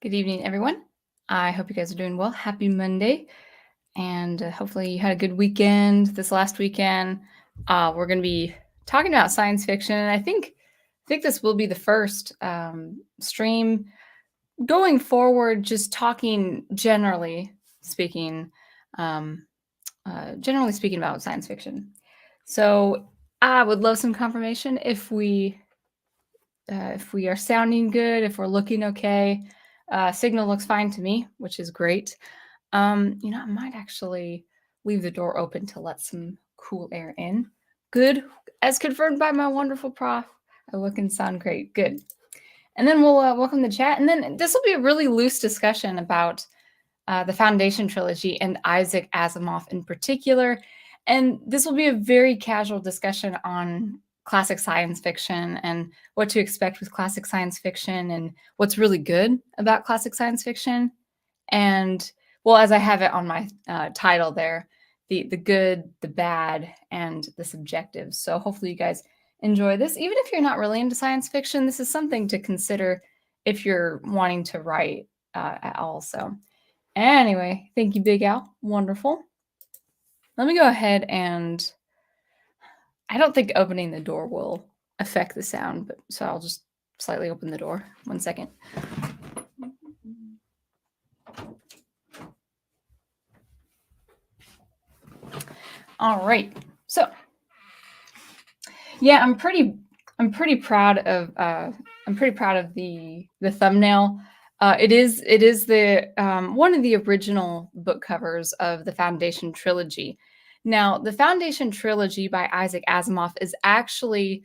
Good evening, everyone. I hope you guys are doing well. Happy Monday. And hopefully you had a good weekend this last weekend. We're going to be talking about science fiction. And I think this will be the first stream going forward, just talking um, generally speaking about science fiction. So I would love some confirmation if we are sounding good, if we're looking okay. Signal looks fine to me, which is great. I might actually leave the door open to let some cool air in. Good, as confirmed by my wonderful prof. I look and sound great. Good. And then we'll welcome the chat. And then this will be a really loose discussion about the Foundation trilogy and Isaac Asimov in particular. And this will be a very casual discussion on classic science fiction and what to expect with classic science fiction and what's really good about classic science fiction. And well, as I have it on my title there, the good, the bad, and the subjective. So hopefully you guys enjoy this. Even if you're not really into science fiction, this is something to consider if you're wanting to write at all. So anyway, thank you, Big Al. Wonderful. Let me go ahead and I don't think opening the door will affect the sound, but so I'll just slightly open the door. 1 second. All right. So yeah, I'm pretty proud of the thumbnail. It is the one of the original book covers of the Foundation trilogy. Now, the Foundation trilogy by Isaac Asimov is actually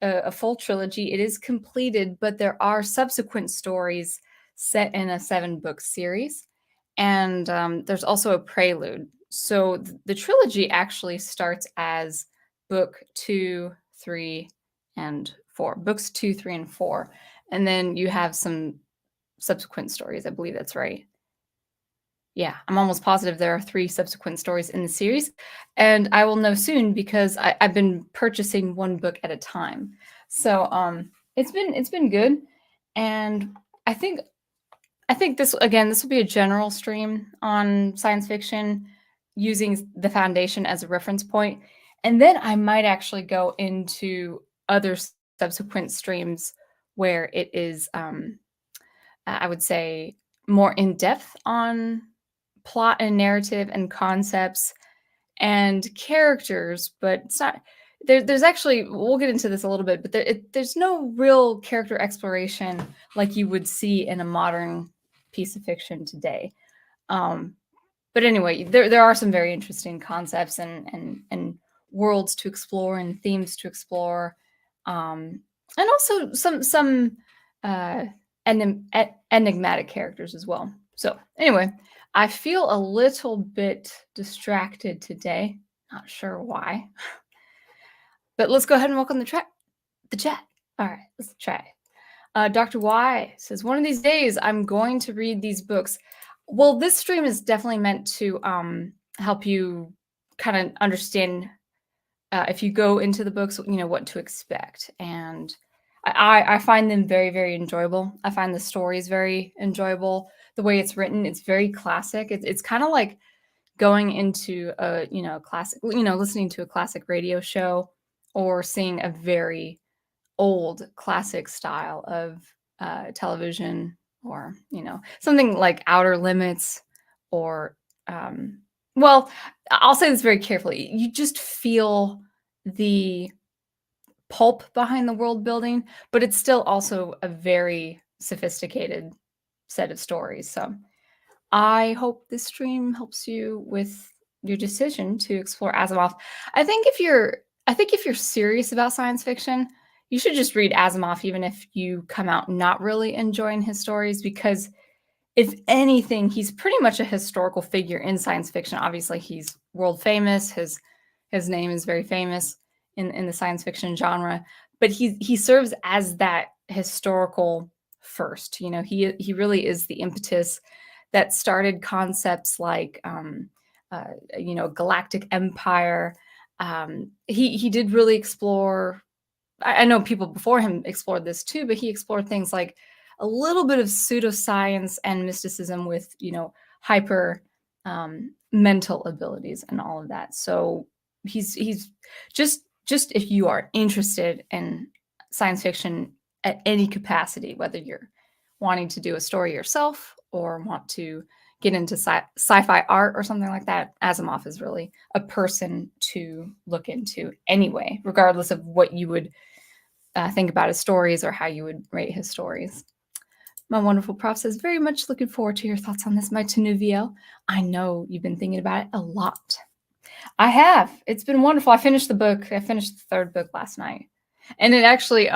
a full trilogy. It is completed, but there are subsequent stories set in a 7-book series, and there's also a prelude. So the trilogy actually starts as book 2, 3, and 4. Books 2, 3, and 4, and then you have some subsequent stories. I believe that's right. Yeah, I'm almost positive there are 3 subsequent stories in the series, and I will know soon because I've been purchasing 1 book at a time. So it's been good, and I think this will be a general stream on science fiction using the Foundation as a reference point, and then I might actually go into other subsequent streams where it is, I would say, more in depth on plot and narrative and concepts and characters, but it's not there's actually, we'll get into this a little bit, but there's no real character exploration like you would see in a modern piece of fiction today. But anyway, there are some very interesting concepts and worlds to explore and themes to explore, and also some enigmatic characters as well. So anyway, I feel a little bit distracted today. Not sure why. But let's go ahead and welcome the chat. All right, let's try. Dr. Y says, one of these days I'm going to read these books. Well, this stream is definitely meant to help you kind of understand if you go into the books, what to expect. And I find them very, very enjoyable. I find the stories very enjoyable. The way it's written, it's very classic. It's kind of like going into a classic, listening to a classic radio show or seeing a very old classic style of television, or something like Outer Limits, or well, I'll say this very carefully. You just feel the pulp behind the world building, but it's still also a very sophisticated set of stories. So I hope this stream helps you with your decision to explore Asimov. I think if you're serious about science fiction, you should just read Asimov, even if you come out not really enjoying his stories, because if anything, he's pretty much a historical figure in science fiction. Obviously, he's world famous. His name is very famous in the science fiction genre, but he serves as that historical first. He really is the impetus that started concepts like galactic empire. He did really explore. I know people before him explored this too, but he explored things like a little bit of pseudoscience and mysticism with, hyper mental abilities and all of that. So he's just if you are interested in science fiction at any capacity, whether you're wanting to do a story yourself or want to get into sci-fi art or something like that, Asimov is really a person to look into anyway, regardless of what you would think about his stories or how you would rate his stories. My wonderful prof says, very much looking forward to your thoughts on this, my Tenuviel. I know you've been thinking about it a lot. I have. It's been wonderful. I finished the book. I finished the third book last night. And it actually,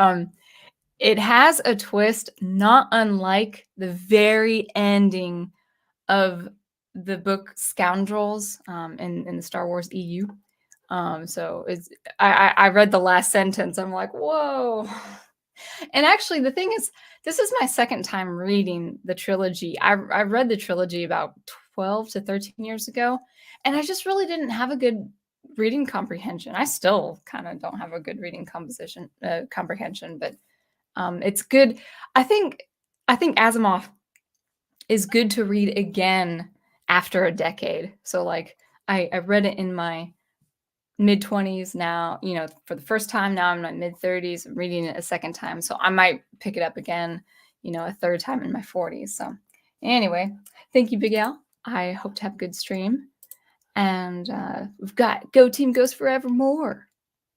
it has a twist not unlike the very ending of the book Scoundrels in the Star Wars EU. So I read the last sentence. I'm like, whoa. And actually, the thing is, this is my second time reading the trilogy. I read the trilogy about 12 to 13 years ago, and I just really didn't have a good reading comprehension. I still kind of don't have a good reading comprehension, but it's good. I think Asimov is good to read again after a decade. So like I read it in my mid-20s now, for the first time. Now I'm in my mid-30s. I'm reading it a second time. So I might pick it up again, a third time in my 40s. So anyway, thank you, Big Al. I hope to have a good stream. And we've got Go Team Ghost Forevermore.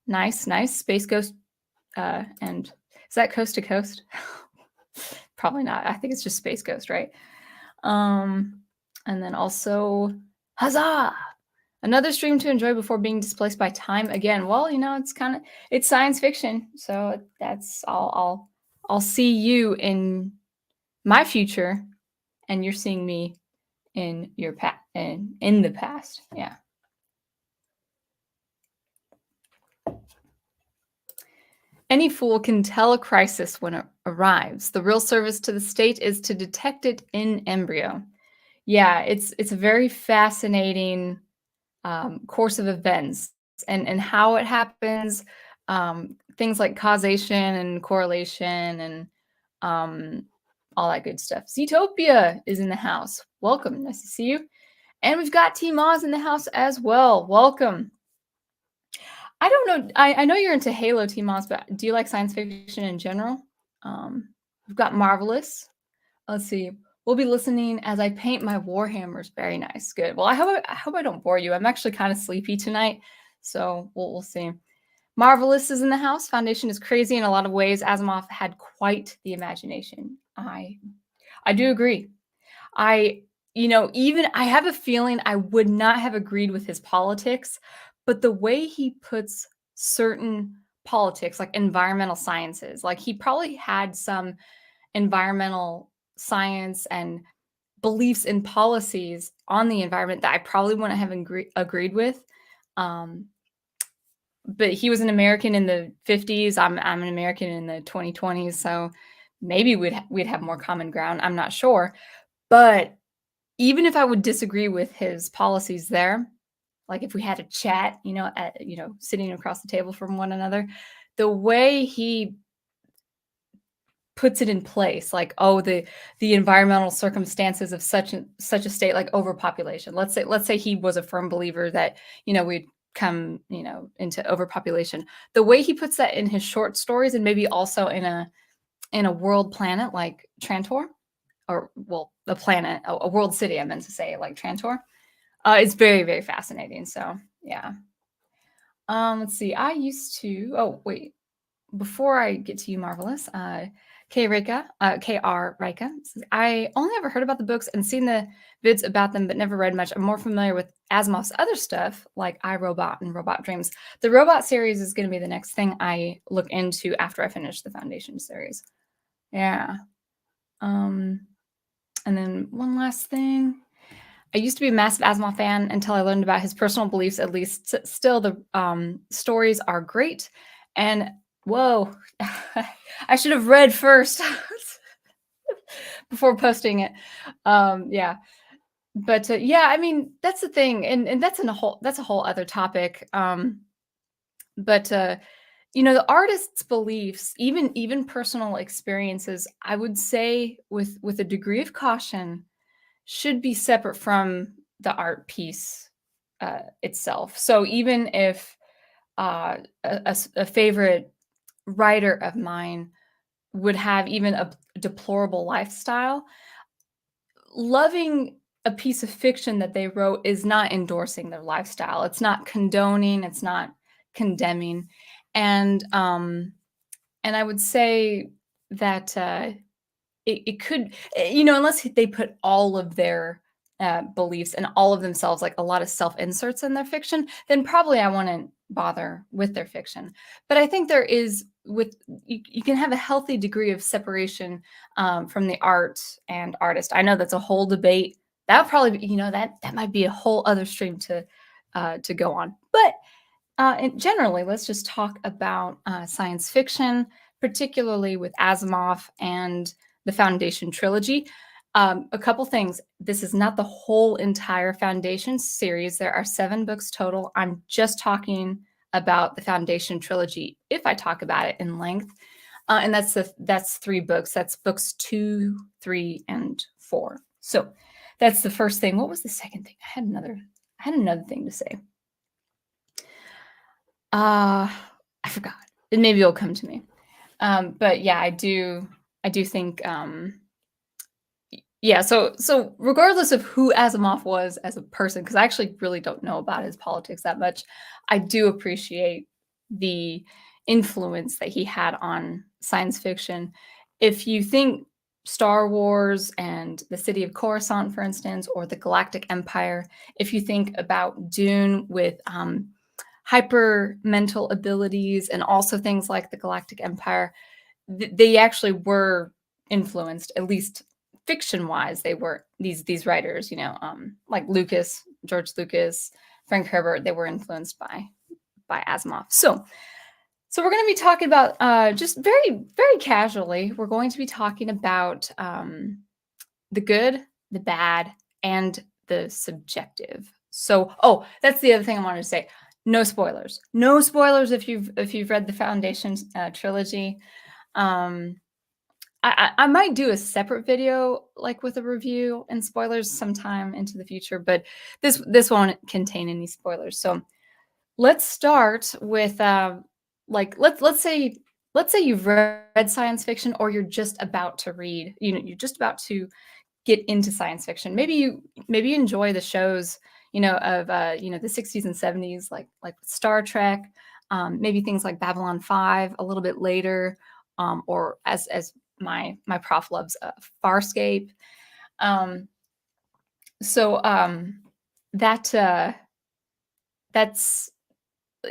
Nice. Space Ghost. And is that Coast to Coast? Probably not. I think it's just Space Ghost, right? And then also, huzzah! Another stream to enjoy before being displaced by time again. Well, it's science fiction, so that's all. I'll see you in my future, and you're seeing me in your in the past. Yeah. Any fool can tell a crisis when it arrives. The real service to the state is to detect it in embryo. Yeah, it's a very fascinating course of events and how it happens, things like causation and correlation and all that good stuff. Zootopia is in the house. Welcome. Nice to see you. And we've got Team Oz in the house as well. Welcome. I don't know. I know you're into Halo, Team Oz, but do you like science fiction in general? We've got Marvelous. Let's see. We'll be listening as I paint my Warhammers. Very nice. Good. Well, I hope I don't bore you. I'm actually kind of sleepy tonight, so we'll see. Marvelous is in the house. Foundation is crazy in a lot of ways. Asimov had quite the imagination. I do agree. I have a feeling I would not have agreed with his politics, but the way he puts certain politics, like environmental sciences, like he probably had some environmental science and beliefs and policies on the environment that I probably wouldn't have agreed with. But he was an American in the 50s. I'm an American in the 2020s. So maybe we'd have more common ground. I'm not sure. But even if I would disagree with his policies there, like if we had a chat, sitting across the table from one another, the way he puts it in place, like, the environmental circumstances of such a state, like overpopulation. Let's say he was a firm believer that, we'd come, into overpopulation. The way he puts that in his short stories, and maybe also in a world planet like Trantor, or a planet, a world city, I meant to say, like Trantor. It's very, very fascinating. So yeah. Let's see. I used to. Oh wait. Before I get to you, Marvelous. KR Rika says, I only ever heard about the books and seen the vids about them, but never read much. I'm more familiar with Asimov's other stuff, like iRobot and Robot Dreams. The Robot series is going to be the next thing I look into after I finish the Foundation series. Yeah. And then one last thing. I used to be a massive Asimov fan until I learned about his personal beliefs, at least. Still, the stories are great. And whoa, I should have read first before posting it. Yeah. But yeah, I mean, that's the thing. And that's a whole other topic. But the artist's beliefs, even personal experiences, I would say with a degree of caution, should be separate from the art piece itself. So even if a favorite writer of mine would have even a deplorable lifestyle, loving a piece of fiction that they wrote is not endorsing their lifestyle. It's not condoning, it's not condemning. And I would say that it could, unless they put all of their beliefs and all of themselves, like a lot of self inserts in their fiction, then probably I wouldn't bother with their fiction. But I think there is, you can have a healthy degree of separation from the art and artist. I know that's a whole debate. That would probably be, that might be a whole other stream to go on. But and generally, let's just talk about science fiction, particularly with Asimov and the Foundation trilogy. A couple things. This is not the whole entire Foundation series. There are 7 books total. I'm just talking about the Foundation trilogy if I talk about it in length. And that's 3 books. That's books 2, 3, and 4. So that's the first thing. What was the second thing? I had another thing to say. I forgot. Maybe it'll come to me. But yeah, I do think yeah, so regardless of who Asimov was as a person, because I actually really don't know about his politics that much, I do appreciate the influence that he had on science fiction. If you think Star Wars and the City of Coruscant, for instance, or the Galactic Empire, if you think about Dune with hyper mental abilities and also things like the Galactic Empire, they actually were influenced, at least fiction wise. They were these writers, like George Lucas, Frank Herbert. They were influenced by Asimov. So we're going to be talking about just very, very casually. We're going to be talking about the good, the bad, and the subjective. So, that's the other thing I wanted to say. No spoilers. No spoilers if you've read the Foundation trilogy. I might do a separate video like with a review and spoilers sometime into the future, but this won't contain any spoilers. So let's start with let's say you've read science fiction, or you're just about to read. You're just about to get into science fiction. Maybe you enjoy the shows of the 60s and 70s, like Star Trek, maybe things like Babylon 5 a little bit later, or as my prof loves, Farscape. That's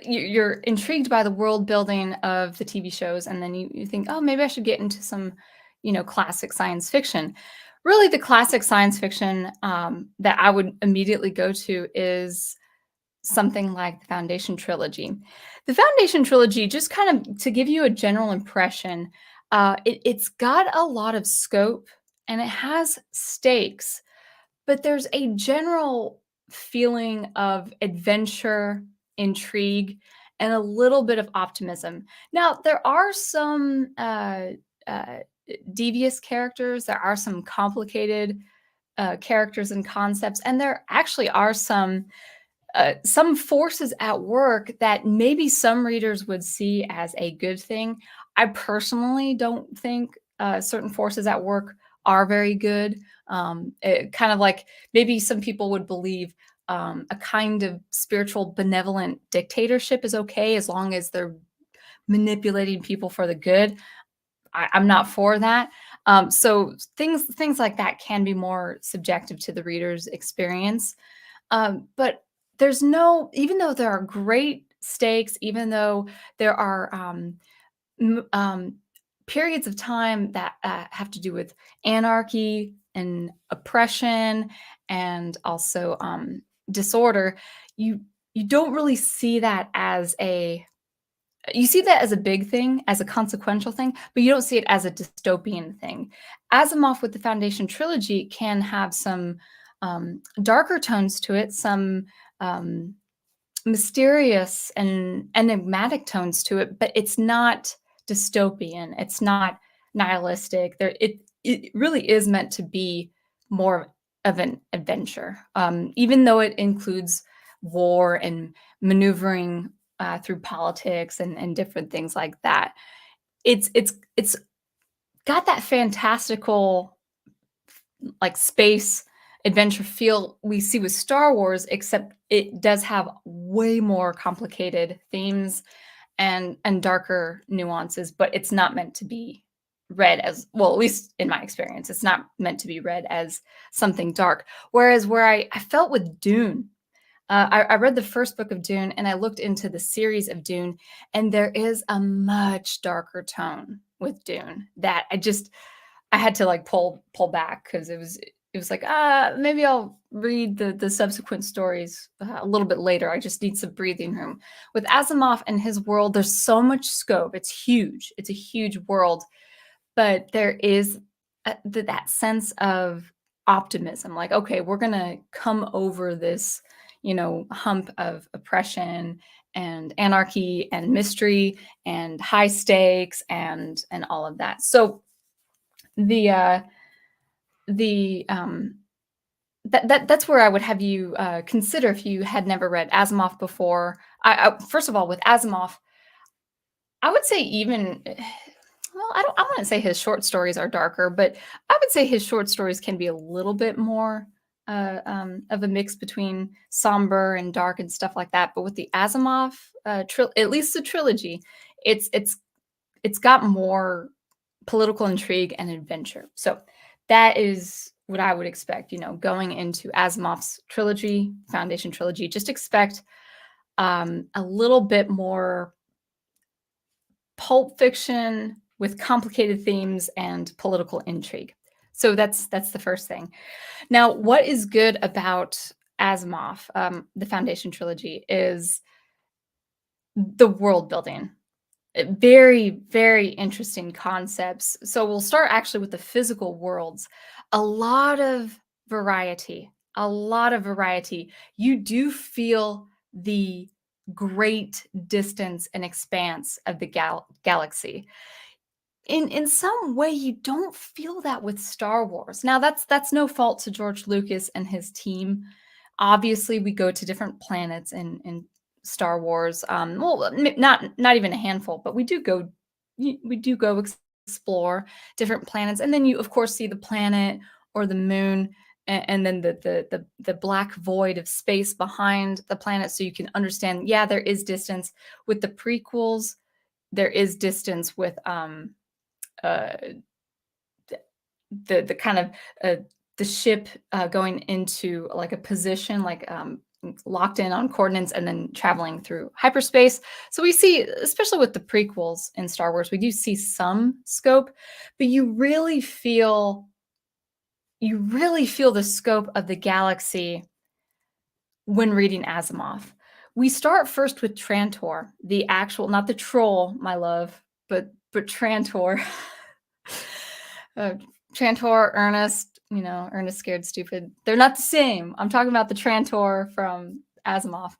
you're intrigued by the world building of the TV shows, and then you think, oh, maybe I should get into some classic science fiction. Really, the classic science fiction that I would immediately go to is something like the Foundation trilogy. The Foundation trilogy, just kind of to give you a general impression, it's got a lot of scope and it has stakes, but there's a general feeling of adventure, intrigue, and a little bit of optimism. Now, there are some devious characters, there are some complicated characters and concepts, and there actually are some forces at work that maybe some readers would see as a good thing. I personally don't think certain forces at work are very good. Kind of like maybe some people would believe a kind of spiritual benevolent dictatorship is okay as long as they're manipulating people for the good. I'm not for that. So things like that can be more subjective to the reader's experience. But there's even though there are great stakes, even though there are periods of time that have to do with anarchy and oppression and also disorder, you don't really see that as you see that as a big thing, as a consequential thing, but you don't see it as a dystopian thing. Asimov with the Foundation trilogy can have some darker tones to it, some mysterious and enigmatic tones to it, but it's not dystopian. It's not nihilistic. It really is meant to be more of an adventure, even though it includes war and maneuvering through politics and different things like that. It's got that fantastical like space adventure feel we see with Star Wars, except it does have way more complicated themes and darker nuances, but it's not meant to be read as well, at least in my experience, it's not meant to be read as something dark. Whereas where I felt with Dune, I read the first book of Dune and I looked into the series of Dune, and there is a much darker tone with Dune that I had to like pull back because it was like maybe I'll read the subsequent stories a little bit later. I just need some breathing room. With Asimov and his world, there's so much scope. It's huge. It's a huge world, but there is that sense of optimism. Like, okay, we're gonna come over this, hump of oppression and anarchy and mystery and high stakes and all of that. So the the that's where I would have you consider if you had never read Asimov before. First of all, with Asimov, I would say even well, I wouldn't say his short stories are darker, but I would say his short stories can be a little bit more of a mix between somber and dark and stuff like that. But with the Asimov, at least the trilogy, it's it's it's got more political intrigue and adventure. So that is what I would expect, going into Asimov's trilogy, Foundation trilogy. Just expect a little bit more pulp fiction with complicated themes and political intrigue. So that's the first thing. Now, what is good about Asimov, the Foundation trilogy, is the world building. Very, very interesting concepts. So we'll start actually with the physical worlds. A lot of variety, a lot of variety. You do feel the great distance and expanse of the galaxy. In some way, you don't feel that with Star Wars. Now, that's no fault to George Lucas and his team. Obviously, we go to different planets in Star Wars. Well, not even a handful, but we do go explore different planets, and then you of course see the planet or the moon, and then the black void of space behind the planet, so you can understand. Yeah, there is distance with the prequels. There is distance with uh, the kind of the ship going into like a position like locked in on coordinates and then traveling through hyperspace. So we see, especially with the prequels in Star Wars, we do see some scope, but you really feel the scope of the galaxy when reading Asimov. We start first with Trantor, the actual, not the troll, my love, but Trantor. uh, Trantor, Ernest, Ernest Scared Stupid. They're not the same. I'm talking about the Trantor from Asimov.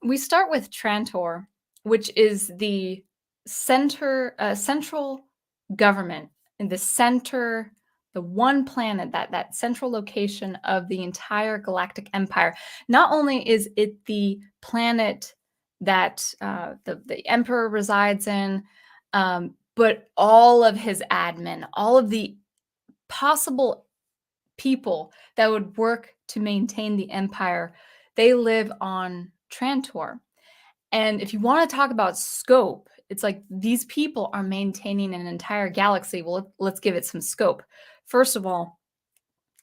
We start with Trantor, which is the central government in the center, the one planet, that central location of the entire galactic empire. Not only is it the planet that the emperor resides in, but all of his admin, all of the possible people that would work to maintain the empire, they live on Trantor. And if you want to talk about scope, it's like these people are maintaining an entire galaxy. Well, let's give it some scope. First of all,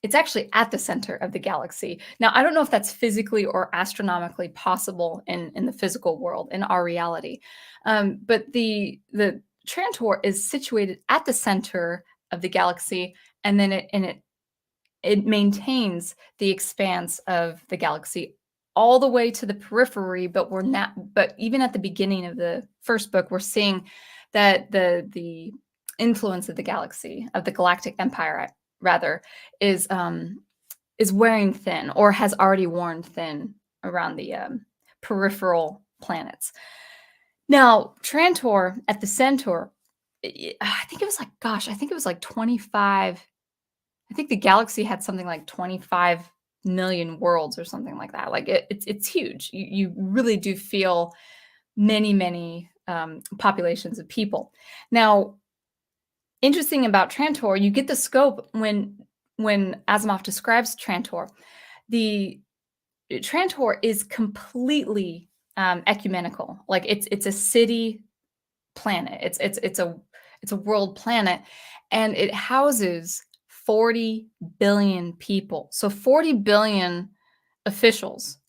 it's actually at the center of the galaxy. Now, I don't know if that's physically or astronomically possible in the physical world, in our reality. But the Trantor is situated at the center of the galaxy, and then it maintains the expanse of the galaxy all the way to the periphery. But we're not. But even at the beginning of the first book, we're seeing that the influence of the galaxy, of the galactic empire, rather, is wearing thin or has already worn thin around the peripheral planets. Now, Trantor at the center, I think it was like, gosh, I think it was like 25. I think the galaxy had something like 25 million worlds or something like that. Like it's huge. You really do feel many populations of people. Now, interesting about Trantor, you get the scope when Asimov describes Trantor. The Trantor is completely ecumenical. Like it's a city planet. It's a world planet, and it houses 40 billion people. So 40 billion officials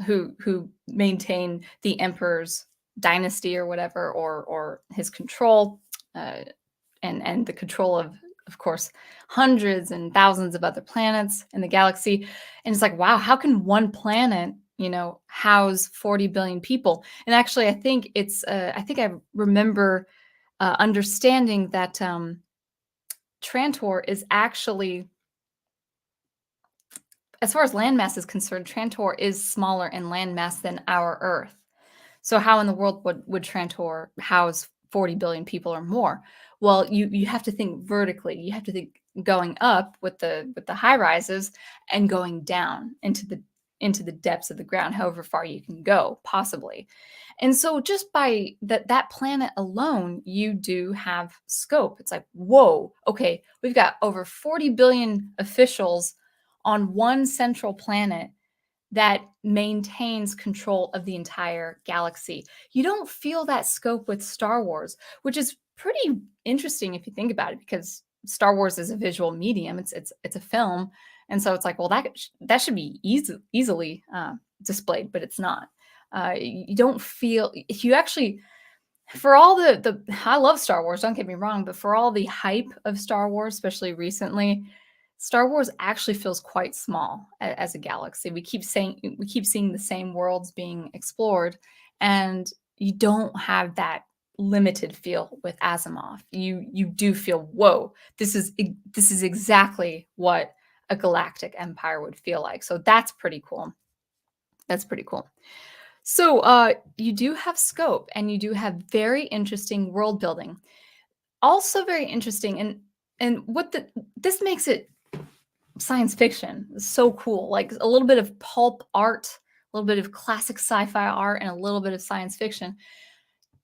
who maintain the emperor's dynasty or whatever, or his control, uh, and the control of course, hundreds and thousands of other planets in the galaxy. And it's like, wow, how can one planet, house 40 billion people? And actually, I think I think I remember understanding that Trantor is actually, as far as landmass is concerned, Trantor is smaller in landmass than our Earth. So how in the world would Trantor house 40 billion people or more? Well, you have to think vertically. You have to think going up with the high rises and going down into the depths of the ground, however far you can go, possibly. And so just by that planet alone, you do have scope. It's like, whoa, okay, we've got over 40 billion officials on one central planet that maintains control of the entire galaxy. You don't feel that scope with Star Wars, which is pretty interesting if you think about it, because Star Wars is a visual medium. It's a film, and so it's like, well, that should be easily displayed, but it's not. You don't feel, if you actually, for all the I love Star Wars, don't get me wrong, but for all the hype of Star Wars, especially recently, Star Wars actually feels quite small as a galaxy. We keep seeing the same worlds being explored, and you don't have that limited feel with Asimov. You do feel, whoa, this is exactly what a galactic empire would feel like. So that's pretty cool. That's pretty cool. So you do have scope, and you do have very interesting world building. Also very interesting, and this makes it science fiction. It's so cool. Like a little bit of pulp art, a little bit of classic sci-fi art, and a little bit of science fiction.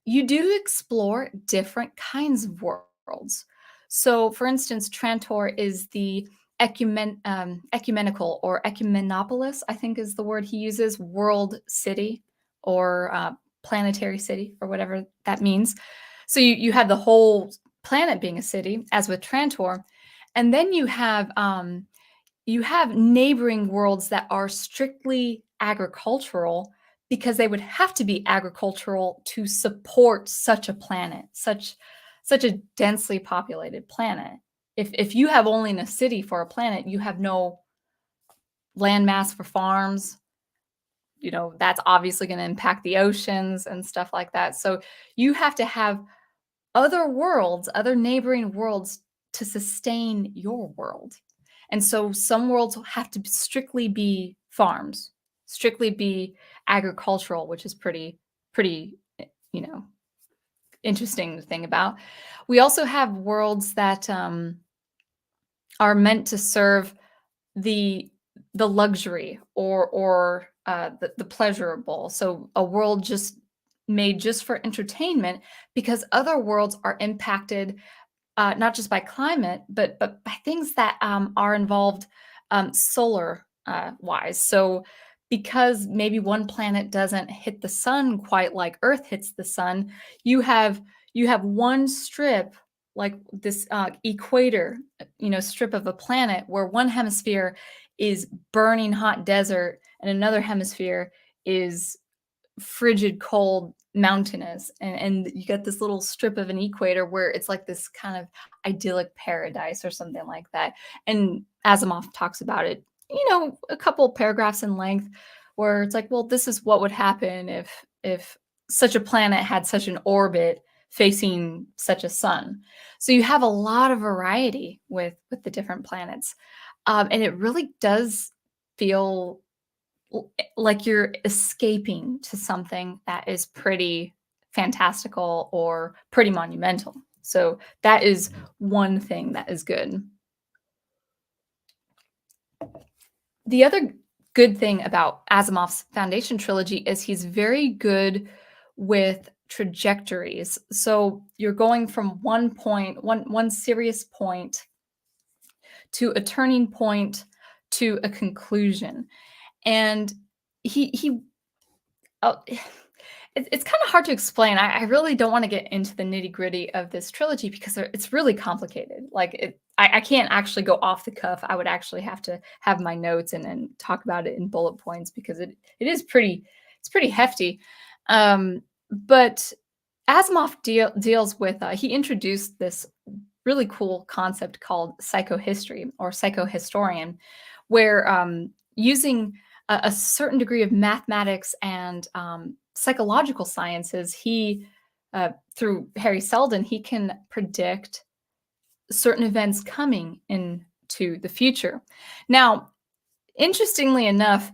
You do explore different kinds of worlds. So, for instance, Trantor is the ecumenical or ecumenopolis, I think is the word he uses, world city, or planetary city, or whatever that means. So you have the whole planet being a city, as with Trantor, and then you have neighboring worlds that are strictly agricultural, because they would have to be agricultural to support such a planet, such a densely populated planet. If you have only a city for a planet, you have no landmass for farms. That's obviously going to impact the oceans and stuff like that. So you have to have other worlds, other neighboring worlds, to sustain your world. And so some worlds have to strictly be farms, strictly be agricultural, which is pretty, you know, interesting to think about. We also have worlds that are meant to serve the luxury, or the pleasurable. So a world just made just for entertainment, because other worlds are impacted not just by climate, but by things that are involved solar wise. So because maybe one planet doesn't hit the sun quite like Earth hits the sun, you have one strip, like this equator, strip of a planet, where one hemisphere is burning hot desert and another hemisphere is frigid, cold, mountainous, and you get this little strip of an equator where it's like this kind of idyllic paradise or something like that. And Asimov talks about it, a couple paragraphs in length, where it's like, well, this is what would happen if such a planet had such an orbit facing such a sun. So you have a lot of variety with the different planets, and it really does feel like you're escaping to something that is pretty fantastical or pretty monumental. So that is one thing that is good. The other good thing about Asimov's Foundation trilogy is he's very good with trajectories. So you're going from one serious point to a turning point to a conclusion. And he oh, it's kind of hard to explain. I really don't want to get into the nitty gritty of this trilogy because it's really complicated. Like I can't actually go off the cuff. I would actually have to have my notes and talk about it in bullet points because it is it's pretty hefty. But Asimov deals with he introduced this really cool concept called psychohistory or psychohistorian, where using a certain degree of mathematics and psychological sciences, he through Harry Seldon, he can predict certain events coming into the future. Now, interestingly enough,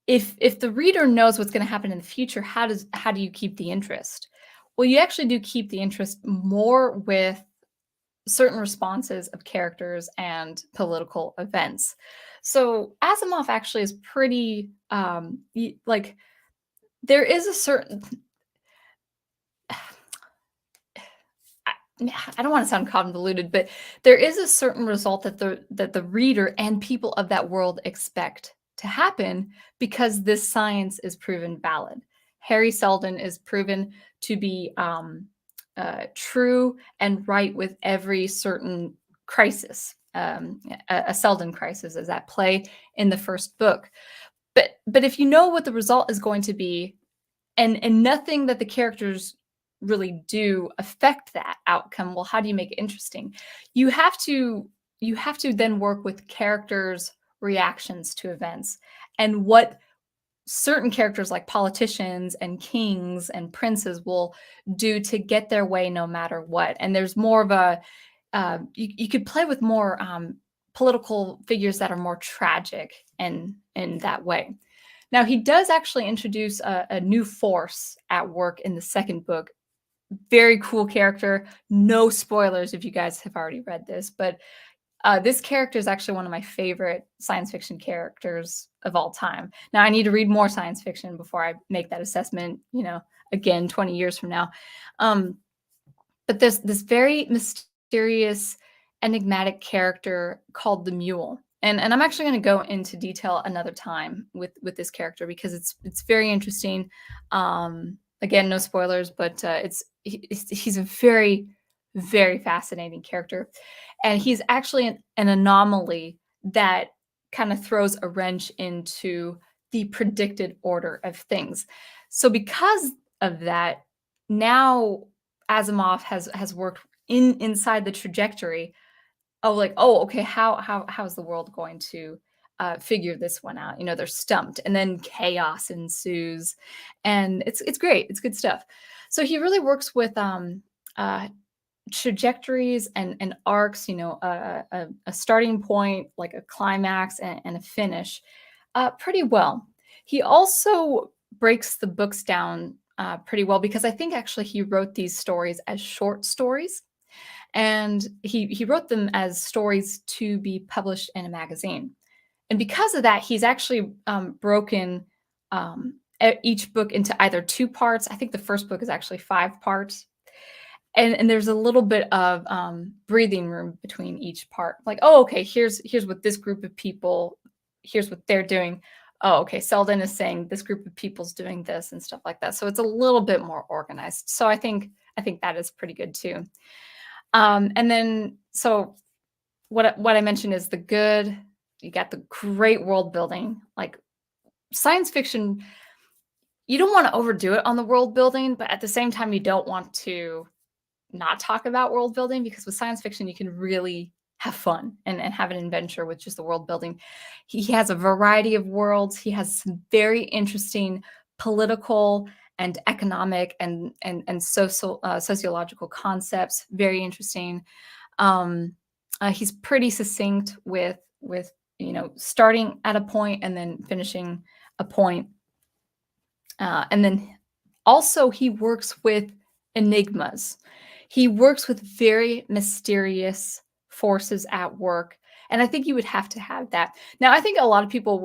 if the reader knows what's going to happen in the future, how do you keep the interest? Well, you actually do keep the interest more with certain responses of characters and political events. So Asimov actually is pretty like there is a certain I don't want to sound convoluted, but there is a certain result that the reader and people of that world expect to happen because this science is proven valid. Harry Seldon is proven to be true and right with every certain crisis. A Seldon crisis is at play in the first book. But if you know what the result is going to be, and nothing that the characters really do affect that outcome, well, how do you make it interesting? You have to then work with characters' reactions to events and what certain characters like politicians and kings and princes will do to get their way no matter what. And there's more of a you could play with more political figures that are more tragic in that way. Now, he does actually introduce a new force at work in the second book. Very cool character. No spoilers if you guys have already read this, but this character is actually one of my favorite science fiction characters of all time. Now, I need to read more science fiction before I make that assessment, again, 20 years from now. But there's this very mysterious, enigmatic character called the Mule. And I'm actually going to go into detail another time with this character because it's very interesting. Again, no spoilers, but he's a very, very fascinating character, and he's actually an anomaly that kind of throws a wrench into the predicted order of things. So because of that, now Asimov has worked inside the trajectory. Oh, like, oh, okay, how's the world going to figure this one out? They're stumped, and then chaos ensues, and it's great. It's good stuff. So he really works with trajectories and arcs. A starting point, like a climax, and a finish, pretty well. He also breaks the books down pretty well because I think actually he wrote these stories as short stories. And he wrote them as stories to be published in a magazine. And because of that, he's actually broken each book into either two parts. I think the first book is actually 5 parts. And there's a little bit of breathing room between each part. Like, oh, okay, here's what this group of people, here's what they're doing. Oh, okay, Seldon is saying this group of people's doing this and stuff like that. So it's a little bit more organized. So I think that is pretty good too. And then, so what I mentioned is the good. You got the great world building. Like science fiction, you don't want to overdo it on the world building, but at the same time, you don't want to not talk about world building because with science fiction, you can really have fun and have an adventure with just the world building. He has a variety of worlds. He has some very interesting political and economic and sociological concepts. Very interesting. He's pretty succinct with starting at a point and then finishing a point. And then also he works with enigmas. He works with very mysterious forces at work. And I think you would have to have that. Now, I think a lot of people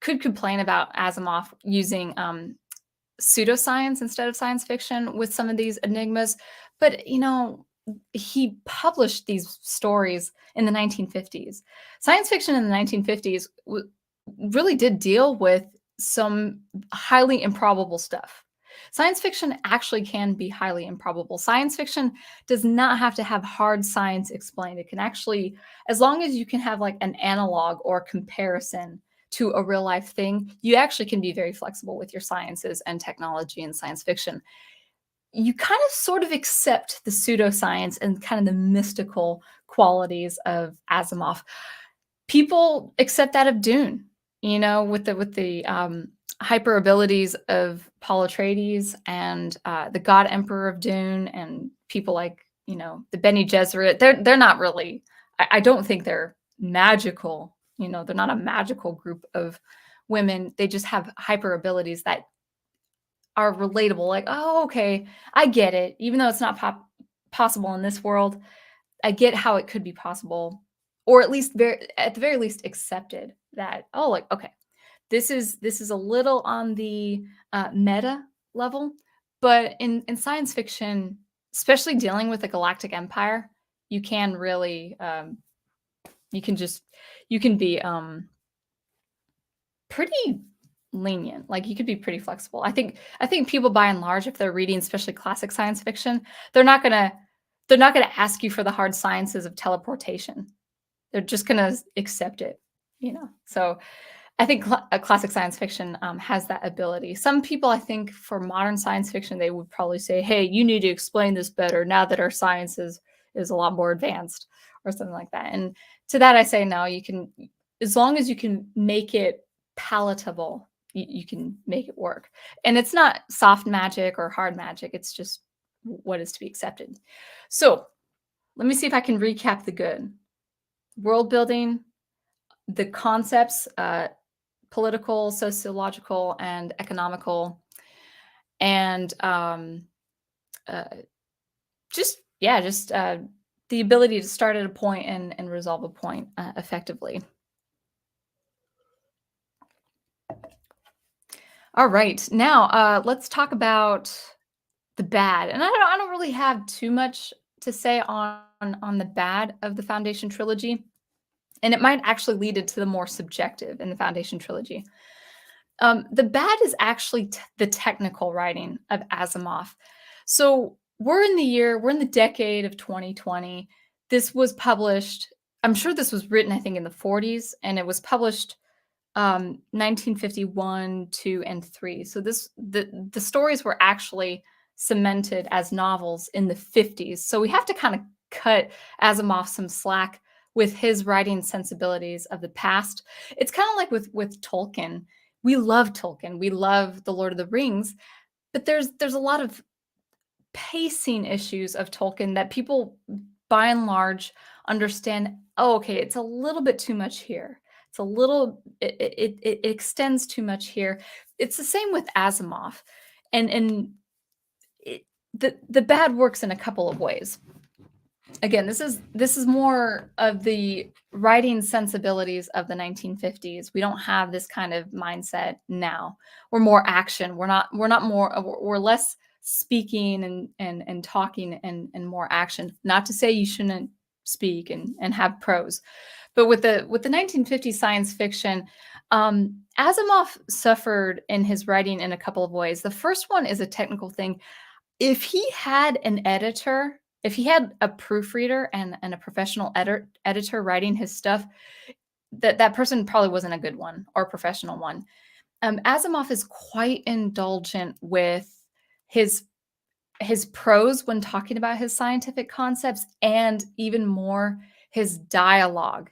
could complain about Asimov using pseudoscience instead of science fiction with some of these enigmas. But, he published these stories in the 1950s. Science fiction in the 1950s really did deal with some highly improbable stuff. Science fiction actually can be highly improbable. Science fiction does not have to have hard science explained. It can actually, as long as you can have like an analog or comparison to a real life thing, you actually can be very flexible with your sciences and technology in science fiction. You kind of sort of accept the pseudoscience and kind of the mystical qualities of Asimov. People accept that of Dune, with the hyper abilities of Paul Atreides and the God Emperor of Dune, and people like the Bene Gesserit. They're not really. I don't think they're magical. They're not a magical group of women. They just have hyper abilities that are relatable. Like, oh, okay, I get it. Even though it's not possible in this world, I get how it could be possible, or at least at the very least accepted that. Oh, like, okay, this is a little on the meta level, but in science fiction, especially dealing with a galactic empire, you can really you can be pretty lenient. Like, you could be pretty flexible. I think people by and large, if they're reading especially classic science fiction, they're not gonna ask you for the hard sciences of teleportation. They're just gonna accept it. So I think a classic science fiction has that ability. Some people, I think, for modern science fiction, they would probably say, "Hey, you need to explain this better now that our science is a lot more advanced," or something like that. And to that, I say, no. You can, as long as you can make it palatable, you can make it work. And it's not soft magic or hard magic. It's just what is to be accepted. So let me see if I can recap the good world building, the concepts, political, sociological, and economical, and uh, just the ability to start at a point and resolve a point effectively. All right, now let's talk about the bad. And I don't really have too much to say on the bad of the Foundation trilogy, and it might actually lead into the more subjective in the Foundation trilogy. The bad is actually the technical writing of Asimov. So we're in the decade of 2020. This was published. I'm sure this was written, I think, in the 40s, and it was published 1951, 2, and 3. So the stories were actually cemented as novels in the 50s. So we have to kind of cut Asimov some slack with his writing sensibilities of the past. It's kind of like with Tolkien. We love Tolkien. We love The Lord of the Rings, but there's a lot of pacing issues of Tolkien that people by and large understand, oh, okay, it's a little bit too much here. It's a little it extends too much here. It's the same with Asimov. And the bad works in a couple of ways. Again, this is more of the writing sensibilities of the 1950s. We don't have this kind of mindset now. We're more action. We're less speaking and talking and more action. Not to say you shouldn't speak and have prose, but with the 1950s science fiction, Asimov suffered in his writing in a couple of ways. The first one is a technical thing. If he had an editor, if he had a proofreader and a professional editor writing his stuff, that person probably wasn't a good one or a professional one. Asimov is quite indulgent with his prose when talking about his scientific concepts, and even more his dialogue.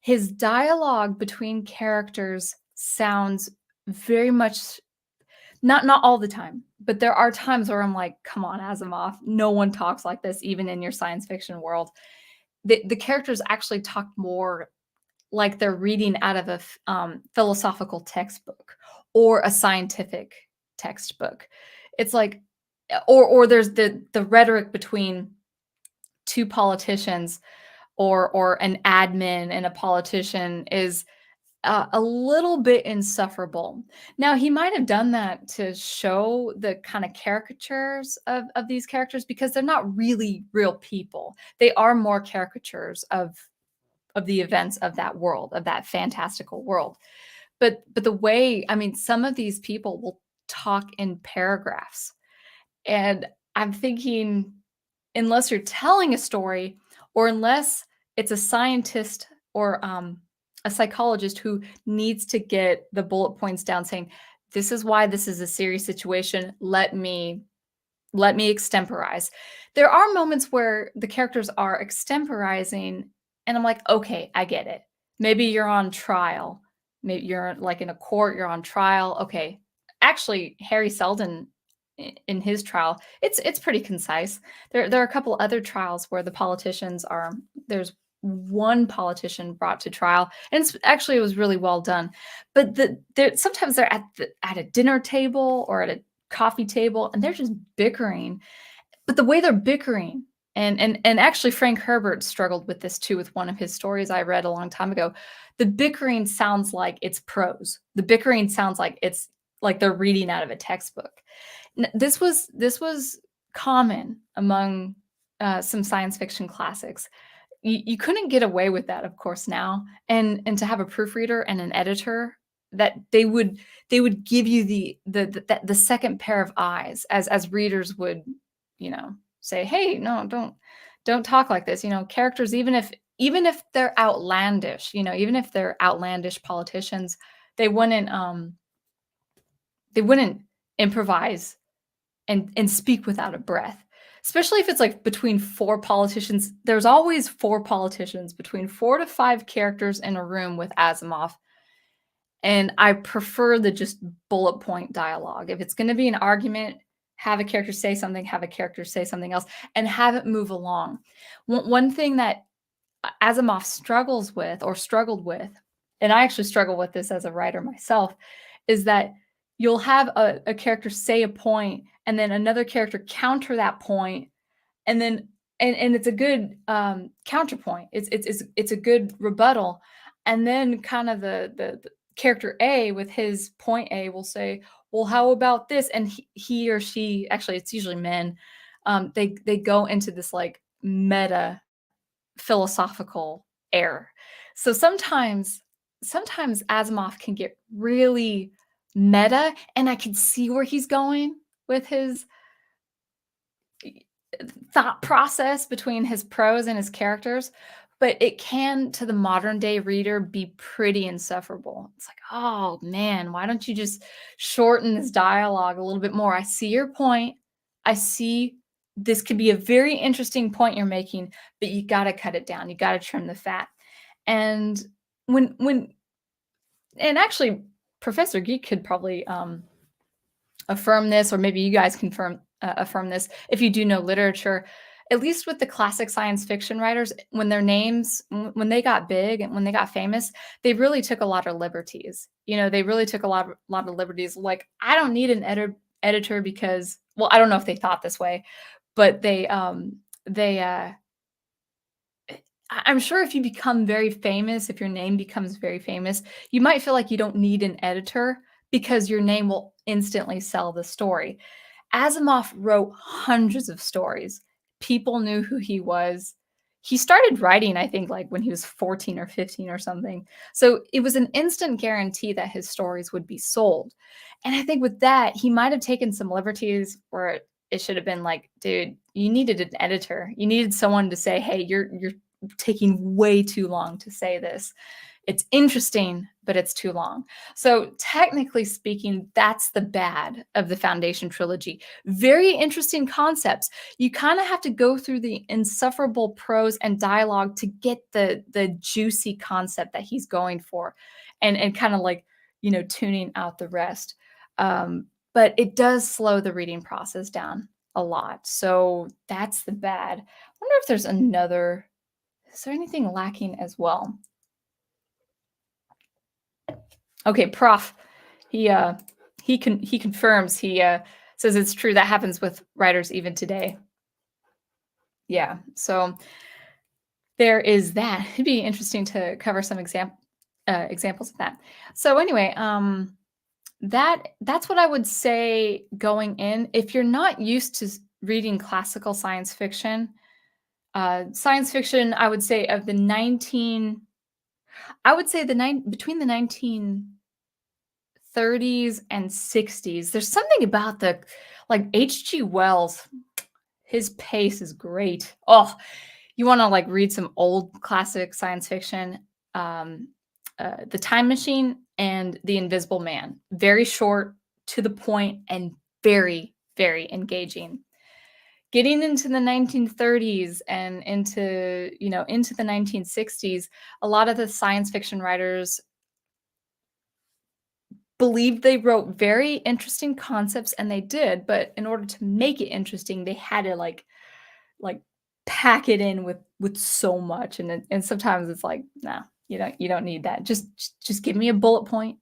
His dialogue between characters sounds very much, not all the time, but there are times where I'm like, come on, Asimov, no one talks like this, even in your science fiction world. The characters actually talk more like they're reading out of a philosophical textbook or a scientific textbook. It's like, or there's the rhetoric between two politicians or an admin and a politician is a little bit insufferable. Now, he might have done that to show the kind of caricatures of these characters because they're not really real people. They are more caricatures of the events of that world, of that fantastical world. But the way, I mean, some of these people will talk in paragraphs. And I'm thinking, unless you're telling a story, or unless it's a scientist or a psychologist who needs to get the bullet points down saying, this is why this is a serious situation. Let me extemporize. There are moments where the characters are extemporizing, and I'm like, okay, I get it. Maybe you're on trial. Maybe you're like in a court, you're on trial. Okay. Actually, Harry Seldon in his trial, it's pretty concise. There are a couple other trials where the politicians are there's one politician brought to trial, and it was really well done. But sometimes they're at a dinner table or at a coffee table, and they're just bickering. But the way they're bickering, and actually Frank Herbert struggled with this too with one of his stories I read a long time ago. The bickering sounds like it's prose. The bickering sounds like it's like they're reading out of a textbook. This was common among some science fiction classics. You couldn't get away with that, of course, now. And to have a proofreader and an editor that they would give you the second pair of eyes as readers would, say, hey, no, don't talk like this. Characters, even if they're outlandish, even if they're outlandish politicians, they wouldn't improvise and speak without a breath, especially if it's like between four politicians. There's always four politicians, between 4 to 5 characters in a room with Asimov. And I prefer the just bullet point dialogue. If it's going to be an argument, have a character say something, have a character say something else, and have it move along. One thing that Asimov struggled with, and I actually struggle with this as a writer myself, is that you'll have a character say a point and then another character counter that point, and then and it's a good counterpoint. It's a good rebuttal, and then kind of the character A with his point A will say, well, how about this? And he or she, actually it's usually men, they go into this like meta philosophical air. So sometimes Asimov can get really meta, and I can see where he's going with his thought process between his prose and his characters, but it can, to the modern day reader, be pretty insufferable. It's like, oh man, why don't you just shorten this dialogue a little bit more? I see your point. I see this could be a very interesting point you're making, but you got to cut it down. You got to trim the fat. And when and actually Professor Geek could probably affirm this, or maybe you guys can affirm this if you do know literature. At least with the classic science fiction writers, when their names, when they got big and when they got famous, they really took a lot of liberties. They really took a lot of liberties. Like, I don't need an editor because, well, I don't know if they thought this way, but I'm sure if you become very famous, if your name becomes very famous, you might feel like you don't need an editor because your name will instantly sell the story. Asimov wrote hundreds of stories. People knew who he was. He started writing, I think, like when he was 14 or 15 or something. So it was an instant guarantee that his stories would be sold. And I think with that, he might have taken some liberties where it should have been like, dude, you needed an editor. You needed someone to say, hey, you're taking way too long to say this. It's interesting, but it's too long. So technically speaking, that's the bad of the Foundation trilogy. Very interesting concepts. You kind of have to go through the insufferable prose and dialogue to get the juicy concept that he's going for, and kind of like, tuning out the rest. But it does slow the reading process down a lot. So that's the bad. I wonder if there's another. Is there anything lacking as well? Okay, Prof. He he confirms. He says it's true that happens with writers even today. Yeah. So there is that. It'd be interesting to cover some examples of that. So anyway, that's what I would say going in. If you're not used to reading classical science fiction, I would say of the 19, I would say between the 1930s and 60s. There's something about the like H.G. Wells. His pace is great. Oh, you want to like read some old classic science fiction? Um, The Time Machine and The Invisible Man. Very short, to the point, and very, very engaging. Getting into the 1930s and into the 1960s, a lot of the science fiction writers believed they wrote very interesting concepts, and they did, but in order to make it interesting, they had to like pack it in with so much, and sometimes it's like, "Nah, you don't need that. Just give me a bullet point,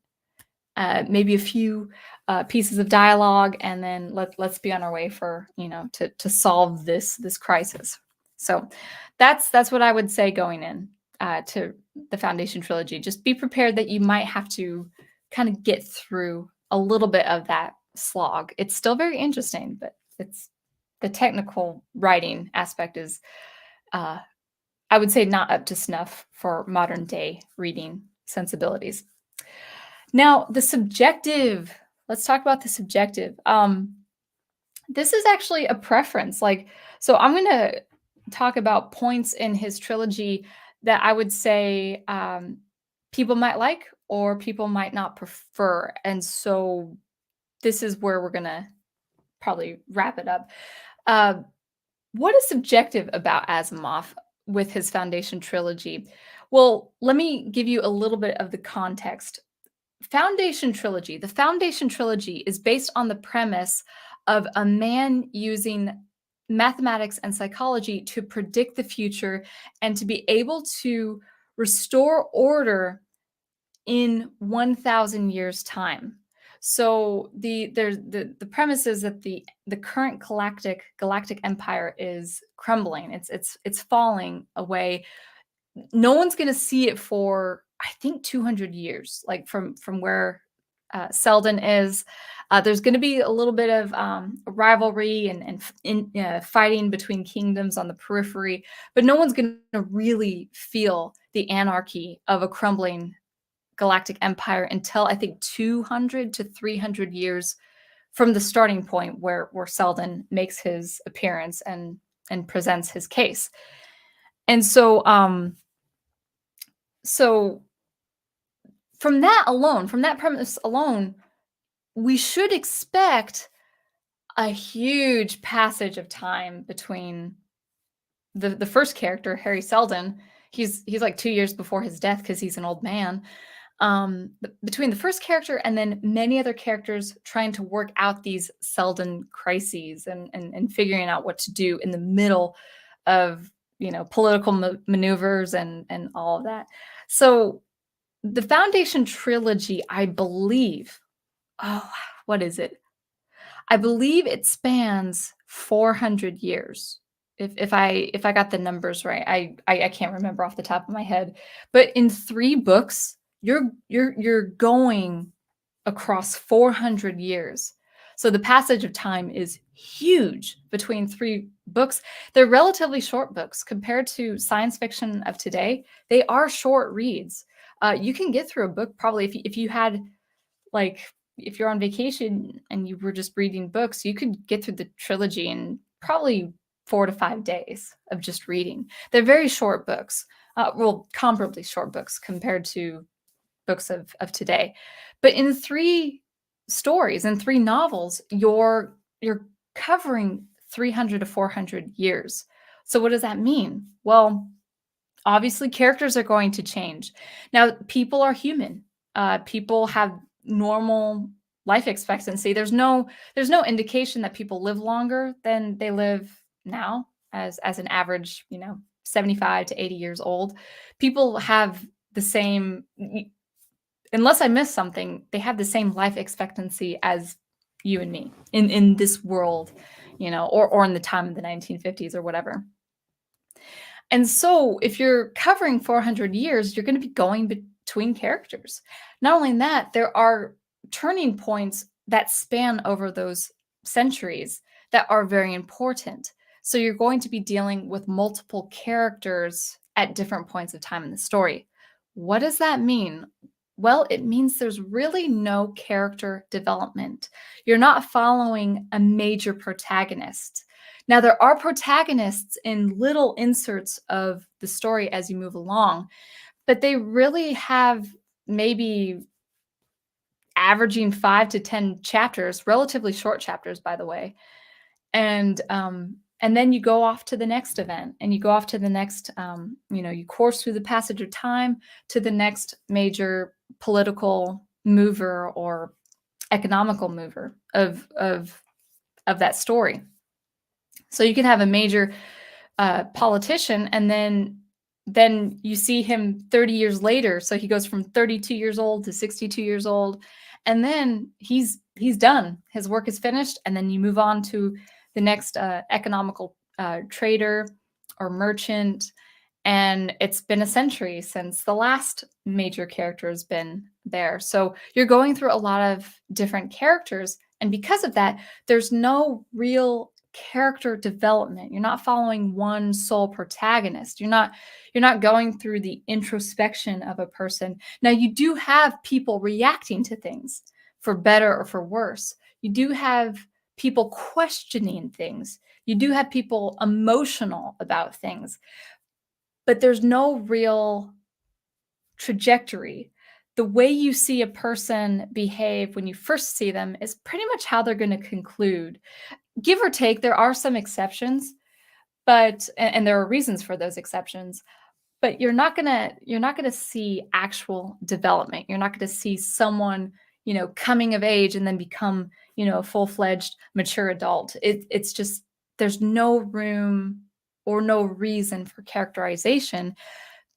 maybe a few, pieces of dialogue, and then let's be on our way for, to solve this crisis." So, that's what I would say going in, to the Foundation trilogy. Just be prepared that you might have to kinda get through a little bit of that slog. It's still very interesting, but it's the technical writing aspect is, uh, I would say, not up to snuff for modern day reading sensibilities. Now, the subjective. Let's talk about the subjective. This is actually a preference. Like, so I'm gonna talk about points in his trilogy that I would say people might like or people might not prefer. And so this is where we're gonna probably wrap it up. Uh, what is subjective about Asimov with his Foundation trilogy? Well, let me give you a little bit of the context. The Foundation trilogy is based on the premise of a man using mathematics and psychology to predict the future and to be able to restore order in 1,000 years' time. So the premise is that the current galactic empire is crumbling. It's falling away. No one's going to see it for, I think, 200 years, like from where Selden is. There's going to be a little bit of rivalry and fighting between kingdoms on the periphery, but no one's going to really feel the anarchy of a crumbling galactic empire until, I think, 200 to 300 years from the starting point where Selden makes his appearance and presents his case. And so from that premise alone, we should expect a huge passage of time between the first character, Harry Seldon. He's like 2 years before his death because he's an old man. Between the first character and then many other characters trying to work out these Selden crises and figuring out what to do in the middle of political maneuvers and all of that. So the Foundation trilogy, I believe, oh, what is it? I believe it spans 400 years. If I got the numbers right, I can't remember off the top of my head. But in 3 books, you're going across 400 years. So the passage of time is huge between 3 books. They're relatively short books compared to science fiction of today. They are short reads. You can get through a book probably if you had like if you're on vacation and you were just reading books, you could get through the trilogy in probably 4 to 5 days of just reading. They're very short books, well, comparably short books compared to books of today. But in 3 stories and 3 novels, you're covering 300 to 400 years. So what does that mean? Well, obviously characters are going to change. Now, people are human. People have normal life expectancy. There's no indication that people live longer than they live now as an average, 75 to 80 years old. People have the same unless I miss something, they have the same life expectancy as you and me in this world, or in the time of the 1950s or whatever. And so if you're covering 400 years, you're going to be going between characters. Not only that, there are turning points that span over those centuries that are very important. So you're going to be dealing with multiple characters at different points of time in the story. What does that mean? Well, it means there's really no character development. You're not following a major protagonist. Now, there are protagonists in little inserts of the story as you move along, but they really have maybe averaging 5 to 10 chapters, relatively short chapters, by the way. And then you go off to the next event, and you go off to the next, you course through the passage of time to the next major political mover or economical mover of that story. So you can have a major politician, and then you see him 30 years later. So he goes from 32 years old to 62 years old, and then he's done. His work is finished, and then you move on to the next economical trader or merchant, and it's been a century since the last major character has been there. So you're going through a lot of different characters, and because of that, there's no real character development. You're not following one sole protagonist. You're not going through the introspection of a person. Now, you do have people reacting to things for better or for worse. You do have people questioning things. You do have people emotional about things, but there's no real trajectory. The way you see a person behave when you first see them is pretty much how they're going to conclude. Give or take, there are some exceptions, but and there are reasons for those exceptions, but you're not gonna see actual development. You're not gonna see someone, coming of age and then become, a full-fledged mature adult. It's just there's no room or no reason for characterization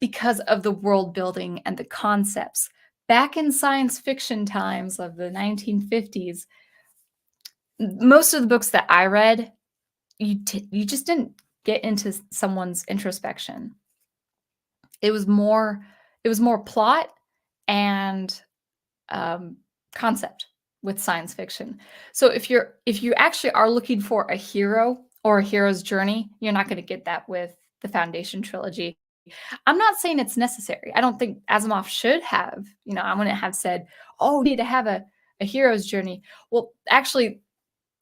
because of the world building and the concepts. Back in science fiction times of the 1950s, most of the books that I read, you just didn't get into someone's introspection. It was more plot and concept with science fiction. So if you actually are looking for a hero or a hero's journey, you're not going to get that with the Foundation trilogy. I'm not saying it's necessary. I don't think Asimov should have, I wouldn't have said, oh, we need to have a hero's journey. Well, actually,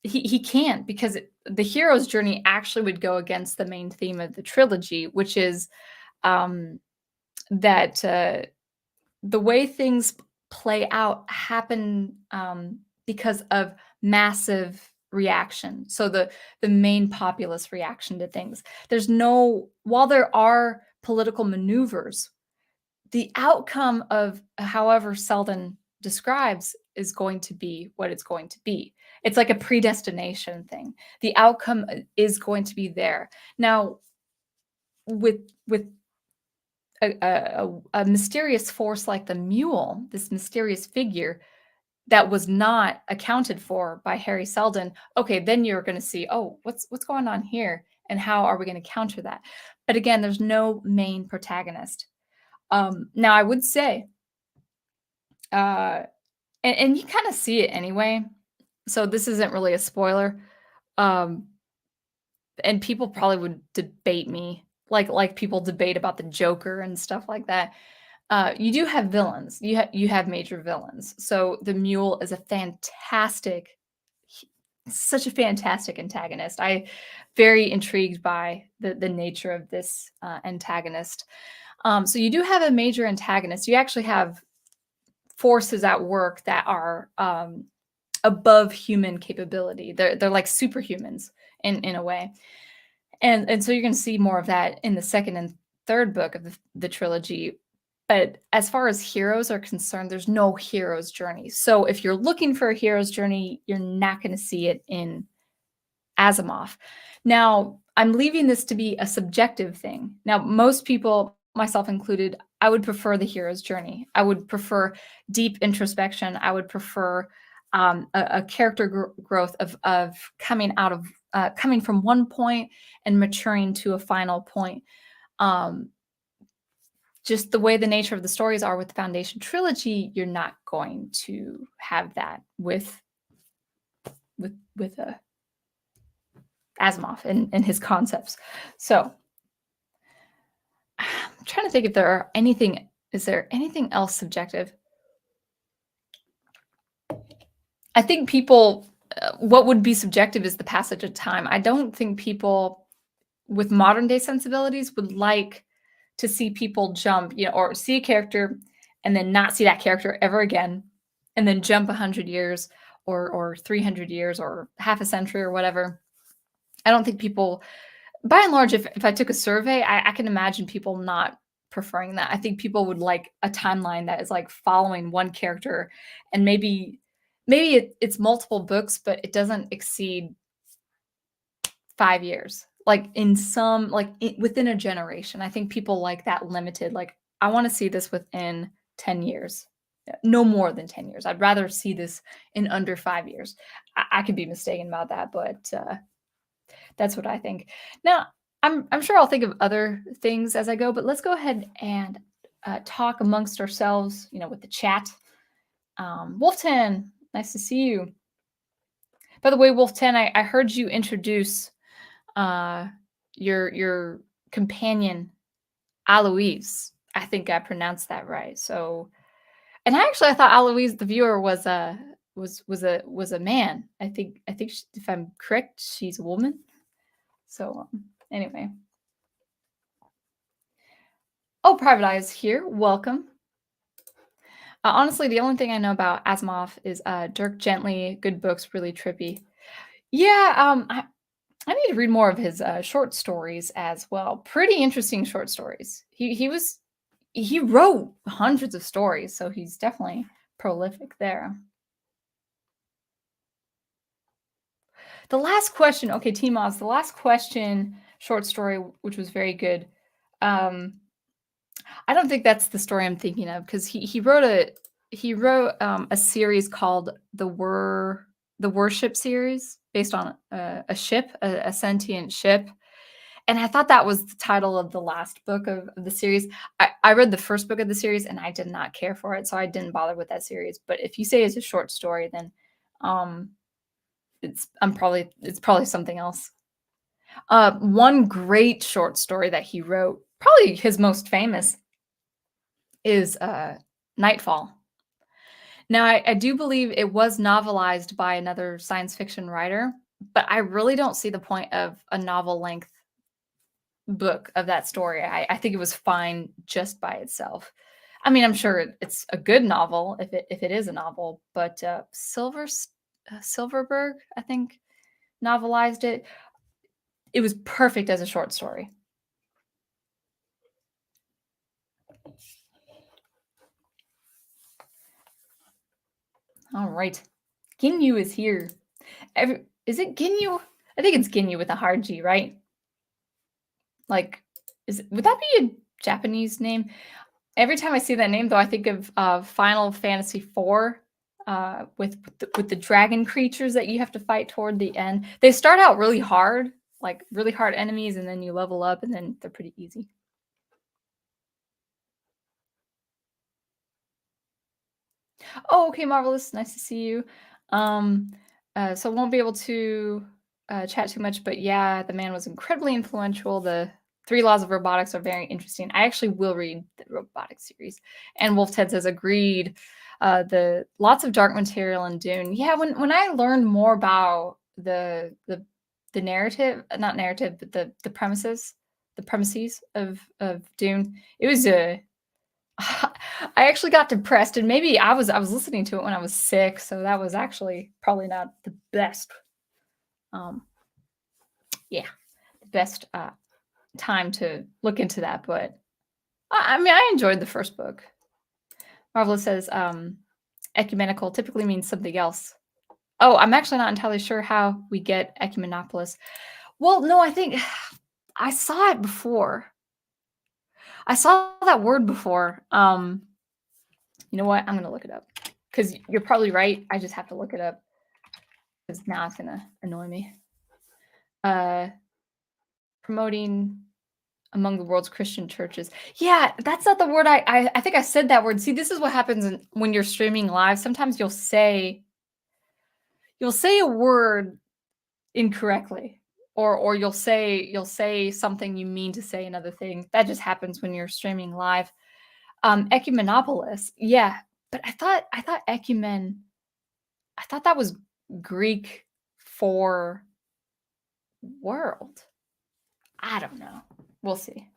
he can't, because the hero's journey actually would go against the main theme of the trilogy, which is that the way things play out happen because of massive reaction. So the main populace reaction to things. While there are political maneuvers, the outcome of however Selden describes is going to be what it's going to be. It's like a predestination thing. The outcome is going to be there. Now, with a mysterious force like the mule, this mysterious figure that was not accounted for by Harry Seldon, okay, then you're going to see, oh, what's going on here, and how are we going to counter that? But again, there's no main protagonist. Now, I would say, and you kind of see it anyway, so this isn't really a spoiler, and people probably would debate me, like people debate about the Joker and stuff like that. You do have villains. You have major villains. So the Mule is such a fantastic antagonist. I very intrigued by the nature of this antagonist. So you do have a major antagonist. You actually have forces at work that are above human capability. They're like superhumans in a way. And so you're going to see more of that in the second and third book of the trilogy. But as far as heroes are concerned, there's no hero's journey. So if you're looking for a hero's journey, you're not going to see it in Asimov. Now, I'm leaving this to be a subjective thing. Now, most people, myself included, I would prefer the hero's journey. I would prefer deep introspection. I would prefer a character growth of coming from one point and maturing to a final point. Um, just the way the nature of the stories are with the Foundation trilogy, you're not going to have that with Asimov and his concepts. So I'm trying to think if there are anything. Is there anything else subjective? I think people, what would be subjective is the passage of time. I don't think people with modern day sensibilities would like to see people jump, or see a character and then not see that character ever again, and then jump 100 years or 300 years or half a century or whatever. I don't think people, by and large, if I took a survey, I can imagine people not preferring that. I think people would like a timeline that is like following one character, and maybe it's multiple books, but it doesn't exceed 5 years. Like within a generation. I think people like that limited. Like, I want to see this within 10 years. No more than 10 years. I'd rather see this in under 5 years. I could be mistaken about that, but that's what I think. Now, I'm sure I'll think of other things as I go, but let's go ahead and talk amongst ourselves, with the chat. Wolfton, nice to see you. By the way, Wolfton, I heard you introduce your companion, Aloise. I think I pronounced that right. So, and I thought Aloise, the viewer, was a man. I think if I'm correct, she's a woman. So anyway. Oh, Private Eye is here. Welcome. Honestly, the only thing I know about Asimov is Dirk Gently, good books, really trippy. Yeah, I need to read more of his short stories as well. Pretty interesting short stories. He wrote hundreds of stories, so he's definitely prolific there. The last question, okay, T-Moz, the last question short story, which was very good. I don't think that's the story I'm thinking of, because he wrote a series called the Worship series, based on a ship, a sentient ship. And I thought that was the title of the last book of the series. I read the first book of the series and I did not care for it, so I didn't bother with that series. But if you say it's a short story, then it's probably something else. One great short story that he wrote, probably his most famous, is Nightfall. Now, I do believe it was novelized by another science fiction writer, but I really don't see the point of a novel-length book of that story. I think it was fine just by itself. I mean, I'm sure it's a good novel if it is a novel, but Silverberg, I think, novelized it. It was perfect as a short story. All right. Ginyu is here. Is it Ginyu? I think it's Ginyu with a hard G, right? Like, would that be a Japanese name? Every time I see that name, though, I think of Final Fantasy IV, with the dragon creatures that you have to fight toward the end. They start out really hard, like really hard enemies, and then you level up, and then they're pretty easy. Oh, okay, Marvelous. Nice to see you. So won't be able to chat too much, but yeah, the man was incredibly influential. The Three Laws of Robotics are very interesting. I actually will read the robotics series. And Wolf Ted says, agreed. The lots of dark material in Dune. Yeah, when I learned more about the narrative, not narrative, but the premises of Dune, it was a I actually got depressed, and maybe I was listening to it when I was sick, so that was actually probably not the best. Yeah, the best time to look into that, but I mean, I enjoyed the first book. Marvelous says ecumenical typically means something else. Oh, I'm actually not entirely sure how we get ecumenopolis. Well, no, I think I saw it before. I saw that word before. You know what? I'm gonna look it up because you're probably right. I just have to look it up because now it's gonna annoy me. Uh, promoting among the world's Christian churches. Yeah, that's not the word I think I said that word. See, this is what happens when you're streaming live. Sometimes you'll say a word incorrectly. Or you'll say something you mean to say another thing. That just happens when you're streaming live. Ecumenopolis. Yeah, but I thought ecumen I thought that was Greek for world. I don't know. We'll see.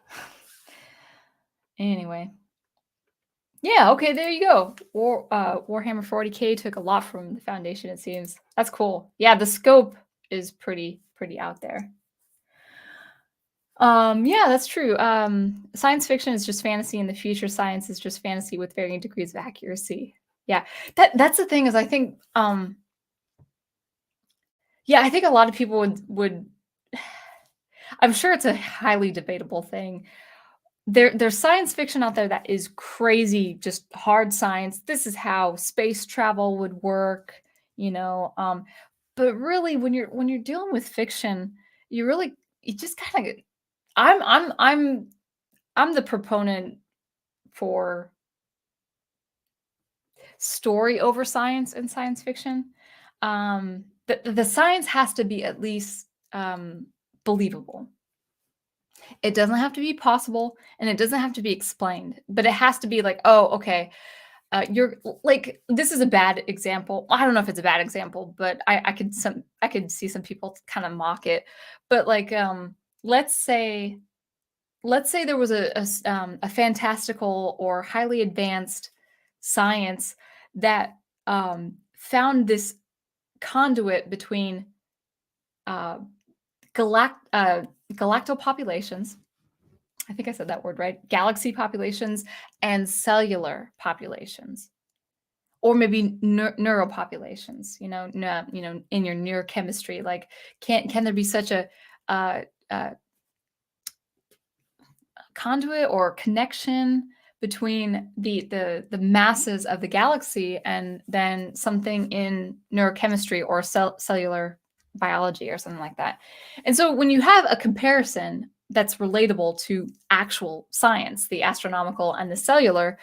Anyway. Yeah, okay, there you go. Warhammer 40K took a lot from the Foundation, it seems. That's cool. Yeah, the scope is pretty out there. Yeah, that's true. Science fiction is just fantasy, and the future science is just fantasy with varying degrees of accuracy. Yeah, that's the thing is I think yeah, I think a lot of people would I'm sure it's a highly debatable thing. There's science fiction out there that is crazy, just hard science. This is how space travel would work, you know. But really, when you're dealing with fiction, you just kind of I'm I'm I'm I'm the proponent for story over science in science fiction. The science has to be at least believable. It doesn't have to be possible, and it doesn't have to be explained, but it has to be like, oh, okay, you're like this is a bad example. I don't know if it's a bad example, but I could see some people kind of mock it. But like, let's say let's say there was a fantastical or highly advanced science that found this conduit between uh, galactopopulations. I think I said that word right. Galaxy populations and cellular populations, or maybe neuropopulations. In your neurochemistry, like can there be such a uh, uh, conduit or connection between the masses of the galaxy and then something in neurochemistry or cellular biology or something like that. And so when you have a comparison that's relatable to actual science, the astronomical and the cellular,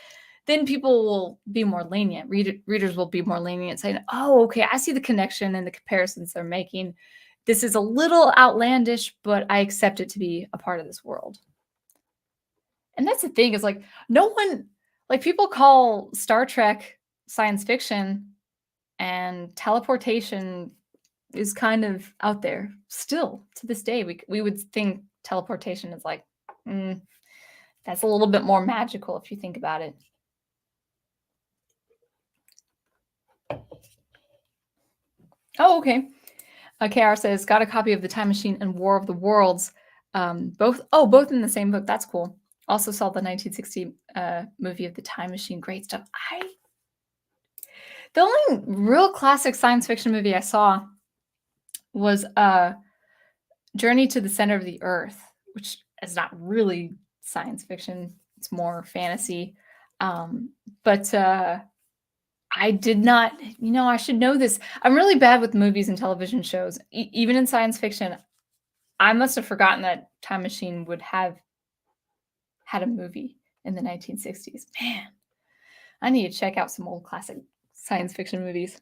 then people will be more lenient. Readers will be more lenient, saying, oh, okay, I see the connection and the comparisons they're making. This is a little outlandish, but I accept it to be a part of this world. And that's the thing is like no one like people call Star Trek science fiction and teleportation is kind of out there still to this day. We would think teleportation is like that's a little bit more magical if you think about it. Oh, okay. KR says got a copy of The Time Machine and War of the Worlds. Both in the same book. That's cool. Also saw the 1960 movie of The Time Machine. Great stuff. The only real classic science fiction movie I saw was Journey to the Center of the Earth, which is not really science fiction. It's more fantasy. But I did not, I should know this. I'm really bad with movies and television shows. Even in science fiction, I must have forgotten that Time Machine would have had a movie in the 1960s. Man, I need to check out some old classic science fiction movies.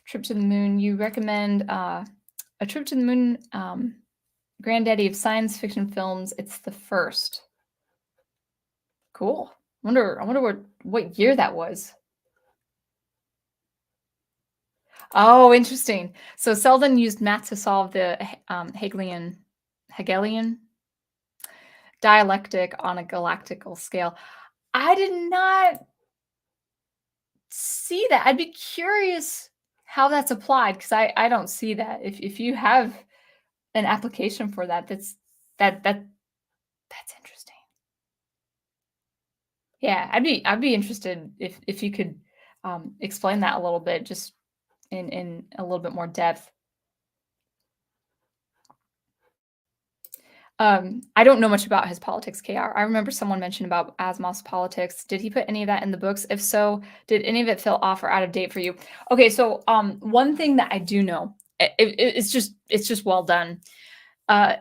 Trip to the Moon. You recommend A Trip to the Moon, granddaddy of science fiction films. It's the first. Cool. I wonder what year that was. Oh, interesting. So Selden used math to solve the Hegelian dialectic on a galactical scale. I did not see that. I'd be curious how that's applied because I don't see that. If you have an application for that, that's interesting. Yeah, I'd be interested if you could explain that a little bit, just in a little bit more depth. I don't know much about his politics, KR. I remember someone mentioned about Asimov's politics. Did he put any of that in the books? If so, did any of it feel off or out of date for you? Okay, so one thing that I do know, it's just well done.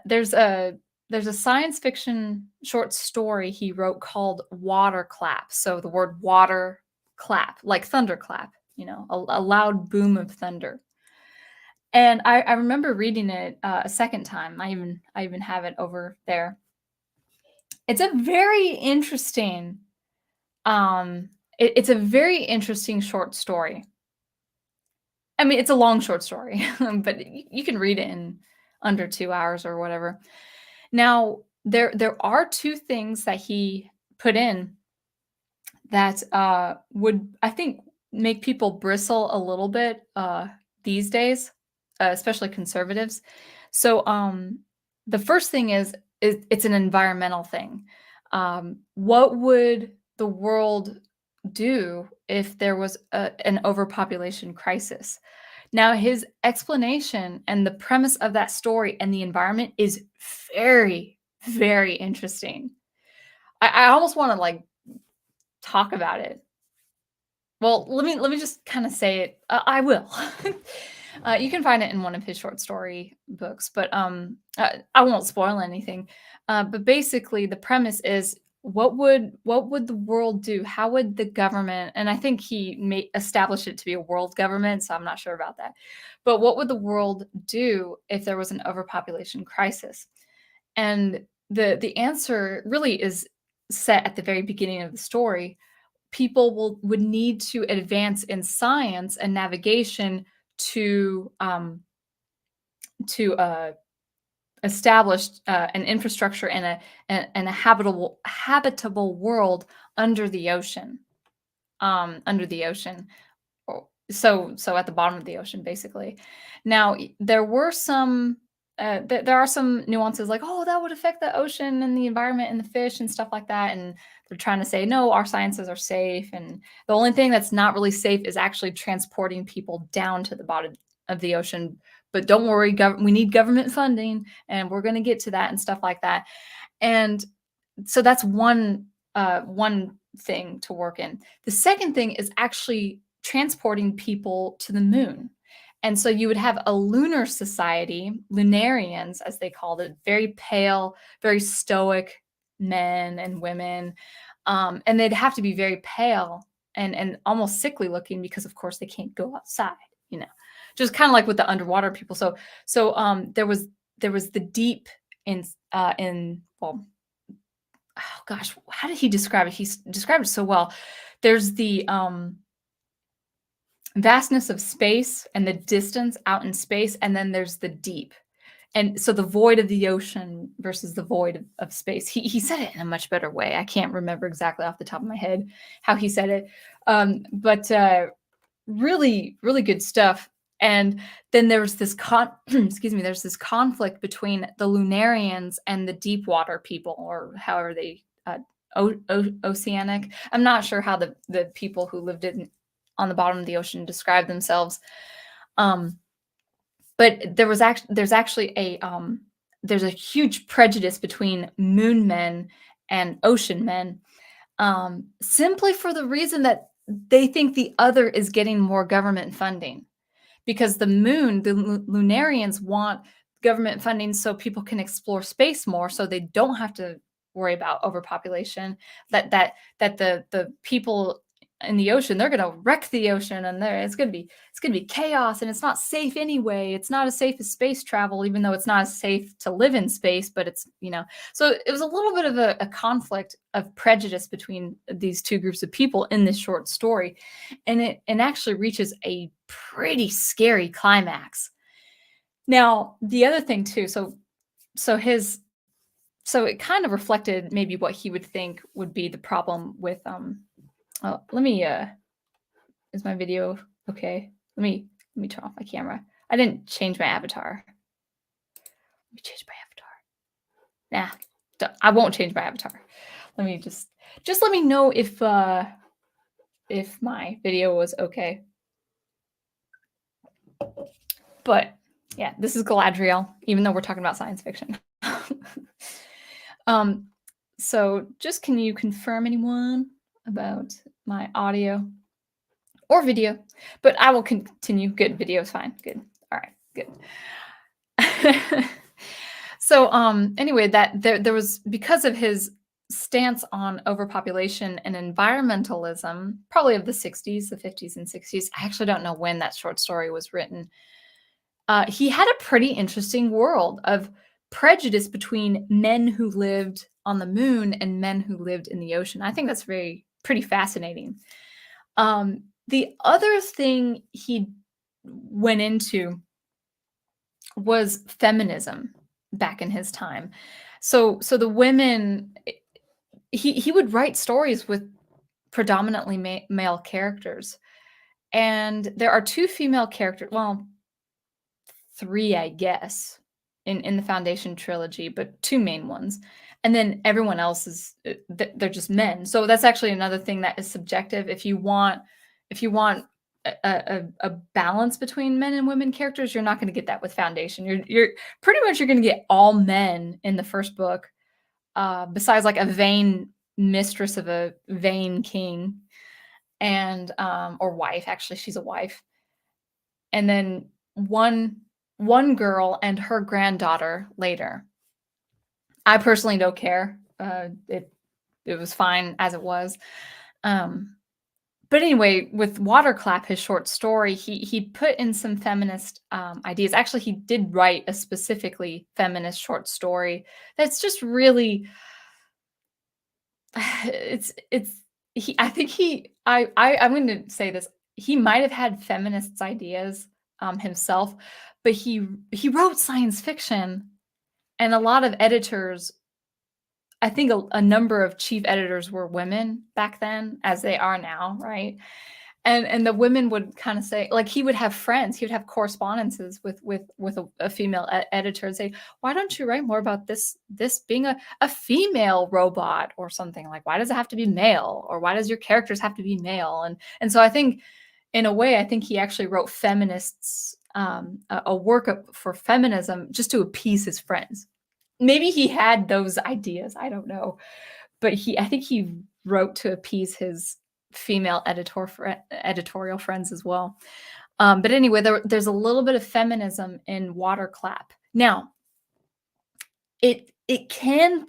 There's a science fiction short story he wrote called Water Clap. So the word water clap, like thunderclap, a loud boom of thunder. And I remember reading it a second time. I even have it over there. It's a very interesting it's a very interesting short story. I mean, it's a long short story, but you can read it in under 2 hours or whatever. Now, there are two things that he put in that would, I think, make people bristle a little bit these days, especially conservatives. So, the first thing is it's an environmental thing. What would the world do if there was an overpopulation crisis? Now, his explanation and the premise of that story and the environment is very, very interesting. I almost want to like talk about it. Well, let me just kind of say it. I will. You can find it in one of his short story books, but I won't spoil anything. But basically, the premise is what would the world do? How would the government? And I think he may establish it to be a world government, so I'm not sure about that. But what would the world do if there was an overpopulation crisis? And the answer really is set at the very beginning of the story. People would need to advance in science and navigation to establish an infrastructure and a habitable world under the ocean. Under the ocean. So at the bottom of the ocean, basically. Now, there were some there are some nuances like, oh, that would affect the ocean and the environment and the fish and stuff like that. And they're trying to say, no, our sciences are safe. And the only thing that's not really safe is actually transporting people down to the bottom of the ocean. But don't worry, we need government funding, and we're going to get to that and stuff like that. And so that's one thing to work in. The second thing is actually transporting people to the moon. And so you would have a lunar society, lunarians, as they called it, very pale, very stoic men and women. And they'd have to be very pale and almost sickly looking because, of course, they can't go outside, just kind of like with the underwater people. So there was the deep in well, oh gosh, how did he describe it? He described it so well. There's the vastness of space and the distance out in space, and then there's the deep. And so the void of the ocean versus the void of space. He said it in a much better way. I can't remember exactly off the top of my head how he said it. But really, really good stuff. And then there's this there's this conflict between the Lunarians and the deep water people, or however they oceanic. I'm not sure how the people who lived on the bottom of the ocean describe themselves. But there's actually there's a huge prejudice between moon men and ocean men, simply for the reason that they think the other is getting more government funding. Because the Lunarians want government funding so people can explore space more, so they don't have to worry about overpopulation. That the people in the ocean, they're going to wreck the ocean, and it's going to be chaos, and it's not safe anyway. It's not as safe as space travel, even though it's not as safe to live in space. But it's so it was a little bit of a conflict of prejudice between these two groups of people in this short story, and it actually reaches a pretty scary climax. Now, the other thing too, so it kind of reflected maybe what he would think would be the problem with let me is my video okay? Let me turn off my camera. I didn't change my avatar. Let me change my avatar. Nah, I won't change my avatar. Let me just let me know if my video was okay. But yeah, this is Galadriel, even though we're talking about science fiction. Um, so just can you confirm anyone about my audio or video? But I will continue. Good, video is fine. Good. All right, good. So anyway, that there was, because of his stance on overpopulation and environmentalism, probably of the 60s, the 50s and 60s. I actually don't know when that short story was written. He had a pretty interesting world of prejudice between men who lived on the moon and men who lived in the ocean. I think that's pretty fascinating. The other thing he went into was feminism back in his time. So the women, he would write stories with predominantly male characters, and there are two female characters. Well, three, I guess, in the Foundation trilogy, but two main ones, and then everyone else is they're just men. So that's actually another thing that is subjective. If you want a balance between men and women characters, you're not going to get that with Foundation. You're pretty much you're going to get all men in the first book, besides like a vain mistress of a vain king, and or wife. Actually, she's a wife, and then one girl and her granddaughter later. I personally don't care. It was fine as it was. But anyway, with Waterclap, his short story, he put in some feminist ideas. Actually, he did write a specifically feminist short story that's just really it's he I think he I'm going to say this. He might have had feminist ideas himself, but he wrote science fiction, and a lot of editors, I think a number of chief editors were women back then, as they are now, right? And the women would kind of say, like, he would have friends, he would have correspondences with a female editor and say, why don't you write more about this being a female robot or something? Like, why does it have to be male, or why does your characters have to be male? And so I think, in a way, I think he actually wrote feminists a work for feminism just to appease his friends. Maybe he had those ideas, I don't know, but I think he wrote to appease his female editorial friends as well. But anyway, there's a little bit of feminism in Waterclap. Now, it can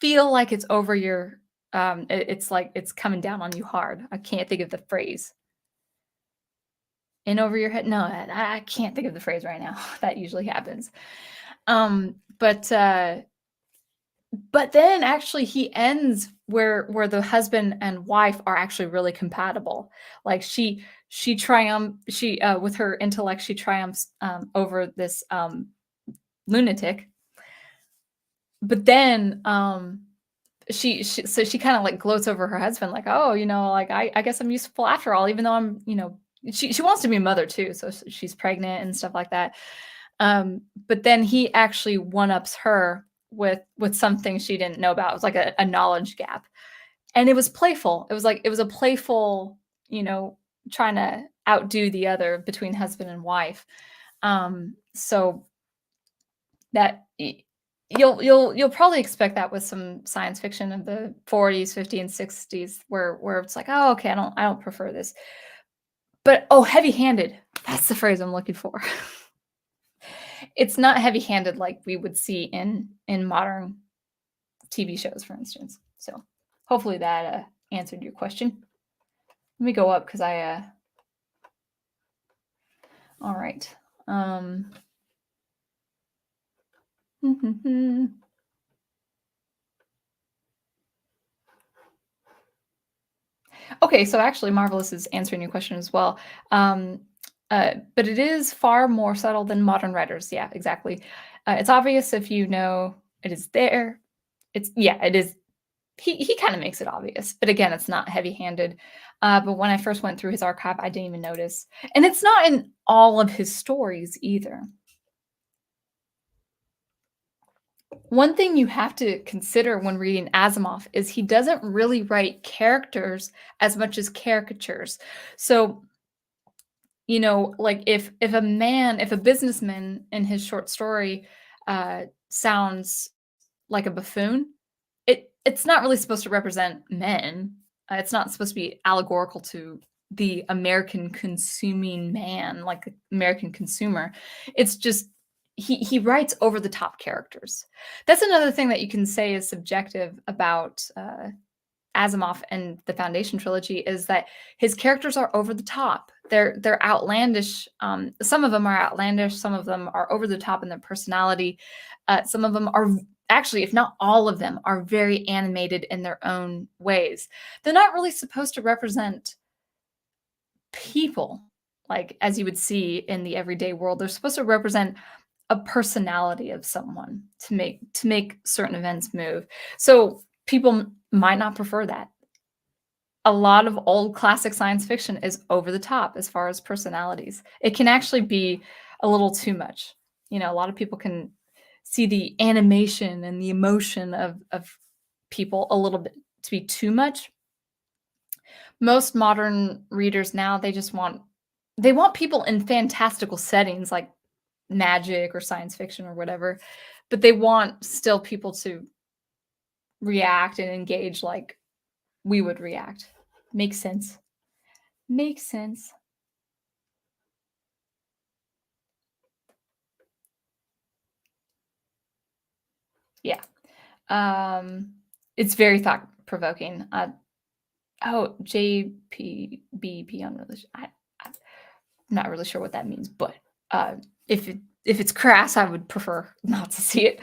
feel like it's over your it's like it's coming down on you hard. I can't think of the phrase. In over your head? No, I can't think of the phrase right now. That usually happens. But then actually he ends where the husband and wife are actually really compatible. Like she triumphs, with her intellect, she triumphs over this lunatic. But then she kind of like gloats over her husband, like, oh, like I guess I'm useful after all, even though I'm, she wants to be a mother too, so she's pregnant and stuff like that. But then he actually one-ups her with something she didn't know about. It was like a knowledge gap, and it was playful. It was a playful, trying to outdo the other between husband and wife. So that you'll probably expect that with some science fiction of the 40s, 50s, and 60s, where it's like, oh, okay, I don't prefer this. But heavy-handed. That's the phrase I'm looking for. It's not heavy-handed like we would see in modern TV shows, for instance. So hopefully that answered your question. Let me go up because all right. Okay, so actually Marvelous is answering your question as well. But it is far more subtle than modern writers. Yeah, exactly. It's obvious if you know it is there. It is. He kind of makes it obvious, but again, it's not heavy-handed. But when I first went through his archive, I didn't even notice. And it's not in all of his stories either. One thing you have to consider when reading Asimov is he doesn't really write characters as much as caricatures. So, like if a businessman in his short story sounds like a buffoon, it's not really supposed to represent men. It's not supposed to be allegorical to the American consuming man, like the American consumer. It's just he writes over the top characters. That's another thing that you can say is subjective about Asimov and the Foundation trilogy is that his characters are over the top. They're outlandish. Some of them are outlandish. Some of them are over the top in their personality. Some of them are actually, if not all of them, are very animated in their own ways. They're not really supposed to represent people, like as you would see in the everyday world. They're supposed to represent a personality of someone to make certain events move. So people might not prefer that. A lot of old classic science fiction is over the top as far as personalities. It can actually be a little too much. You know, a lot of people can see the animation and the emotion of people a little bit to be too much. Most modern readers now, they want people in fantastical settings like magic or science fiction or whatever, but they want still people to react and engage like we would react. Makes sense. Makes sense. Yeah. It's very thought provoking. Oh, JPBP on religion. I'm not really sure what that means, but if it's crass, I would prefer not to see it.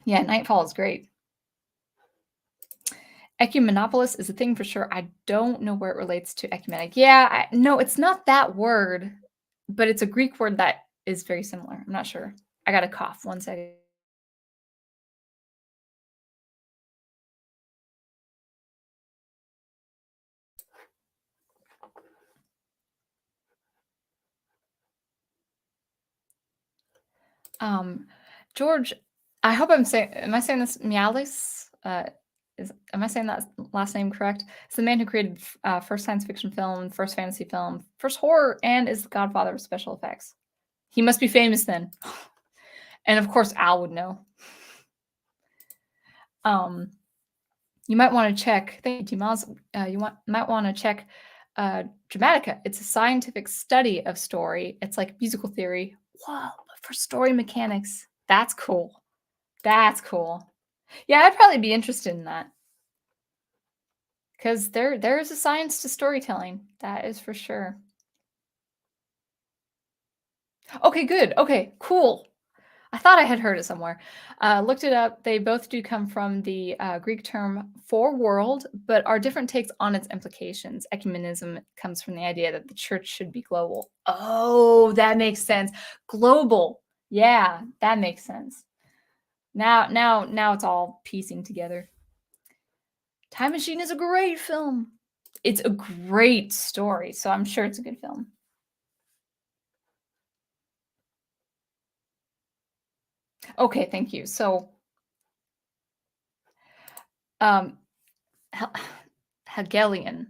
Yeah, Nightfall is great. Ecumenopolis is a thing for sure. I don't know where it relates to ecumenic. Yeah, no, it's not that word, but it's a Greek word that is very similar. I'm not sure. I got a cough. One second. George, I hope am I saying this Mialis? Am I saying that last name correct? It's the man who created first science fiction film, first fantasy film, first horror, and is the godfather of special effects. He must be famous then. And of course, Al would know. You might want to check. Thank you, Miles. Might want to check Dramatica. It's a scientific study of story. It's like musical theory. Whoa, but for story mechanics. That's cool. That's cool. Yeah, I'd probably be interested in that. Because there is a science to storytelling. That is for sure. Okay, good. Okay, cool. I thought I had heard it somewhere. Looked it up. They both do come from the Greek term for world, but are different takes on its implications. Ecumenism comes from the idea that the church should be global. Oh, that makes sense. Global. Yeah, that makes sense. Now it's all piecing together. Time Machine is a great film. It's a great story, so I'm sure it's a good film. Okay, thank you. So, um, Hegelian.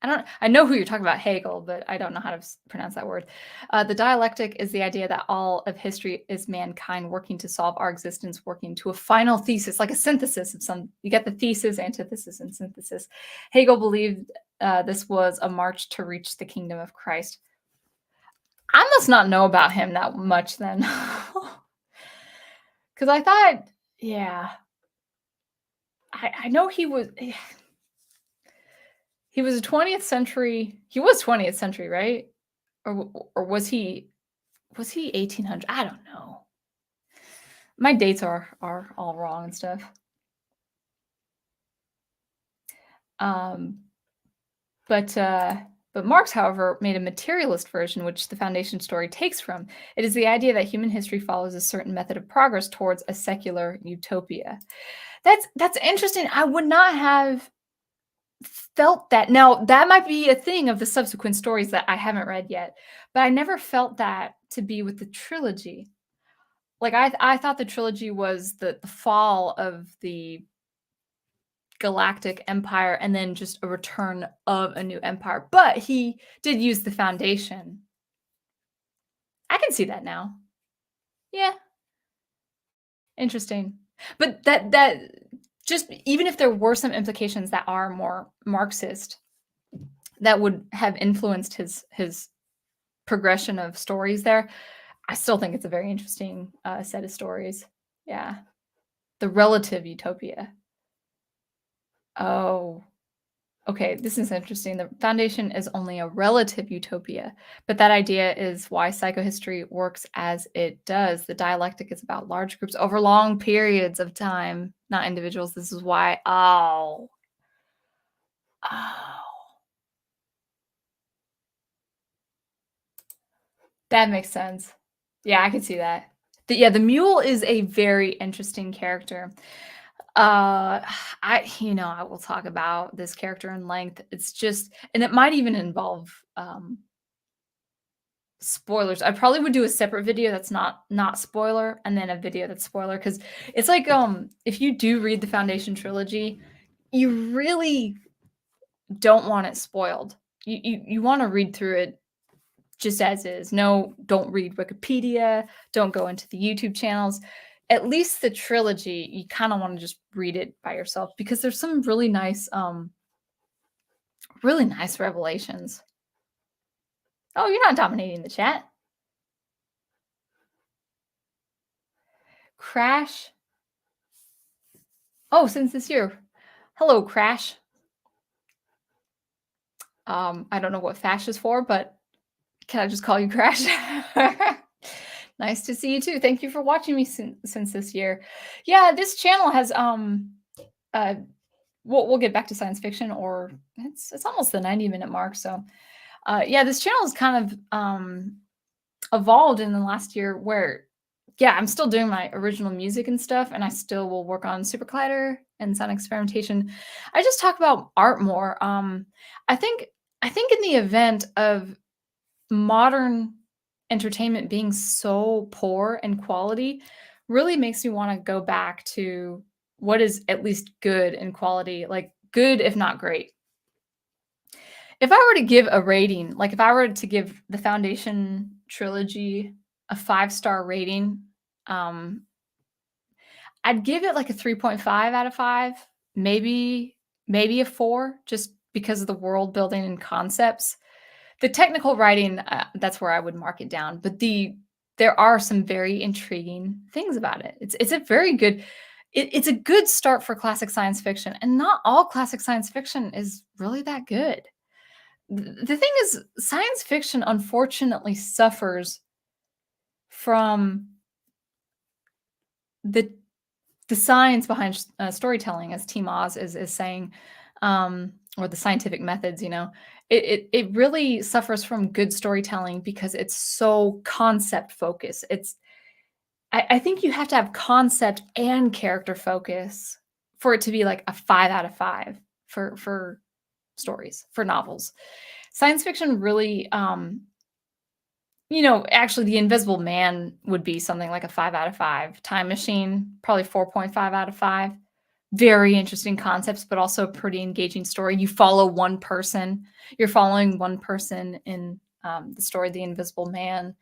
I know who you're talking about, Hegel, but I don't know how to pronounce that word. The dialectic is the idea that all of history is mankind working to solve our existence, working to a final thesis, like a synthesis of some. You get the thesis, antithesis, and synthesis. Hegel believed this was a march to reach the kingdom of Christ. I must not know about him that much then. Because I thought, yeah, I know he was a 20th century. He was 20th century, right? Or was he 1800? I don't know. My dates are all wrong and stuff. But Marx, however, made a materialist version, which the Foundation story takes from. It is the idea that human history follows a certain method of progress towards a secular utopia. That's interesting. I would not have felt that. Now, that might be a thing of the subsequent stories that I haven't read yet, but I never felt that to be with the trilogy. Like I thought the trilogy was the fall of the galactic empire and then just a return of a new empire. But he did use the Foundation. I can see that now. Yeah. Interesting. But that just even if there were some implications that are more Marxist, that would have influenced his progression of stories there, I still think it's a very interesting, set of stories. Yeah. The relative utopia. Oh, okay, this is interesting. The foundation is only a relative utopia, but that idea is why psychohistory works as it does. The dialectic is about large groups over long periods of time, not individuals. This is why. Oh, that makes sense. Yeah, I can see that. Yeah, the mule is a very interesting character. Uh, I will talk about this character in length. It's just, and it might even involve spoilers. I probably would do a separate video that's not spoiler, and then a video that's spoiler, because it's like if you do read the Foundation trilogy, you really don't want it spoiled. You want to read through it just as is. No, don't read Wikipedia, don't go into the YouTube channels. At least the trilogy, you kind of want to just read it by yourself, because there's some really nice revelations. Oh, you're not dominating the chat. Crash. Oh, since this year. Hello, Crash. I don't know what Fash is for, but can I just call you Crash? Nice to see you too. Thank you for watching me since this year. Yeah, this channel has uh we'll get back to science fiction, or it's almost the 90-minute mark. So yeah, this channel has kind of evolved in the last year, where yeah, I'm still doing my original music and stuff, and I still will work on SuperCollider and sound experimentation. I just talk about art more. I think I think in the event of modern entertainment being so poor in quality, really makes me want to go back to what is at least good in quality, like good if not great. If I were to give a rating, like if I were to give the Foundation trilogy a 5-star rating, um, I'd give it like a 3.5 out of 5, maybe a 4, just because of the world building and concepts. The technical writing, that's where I would mark it down, but there are some very intriguing things about it. It's a very good it's a good start for classic science fiction, and not all classic science fiction is really that good. The thing is, science fiction unfortunately suffers from the science behind storytelling, as T. Moss is saying, or the scientific methods. It really suffers from good storytelling because it's so concept focused. I think you have to have concept and character focus for it to be like a 5 out of 5 for stories, for novels. Science fiction really, actually, The Invisible Man would be something like a 5 out of 5. Time Machine, probably 4.5 out of 5. Very interesting concepts, but also a pretty engaging story. You follow one person. You're following one person in the story, The Invisible Man.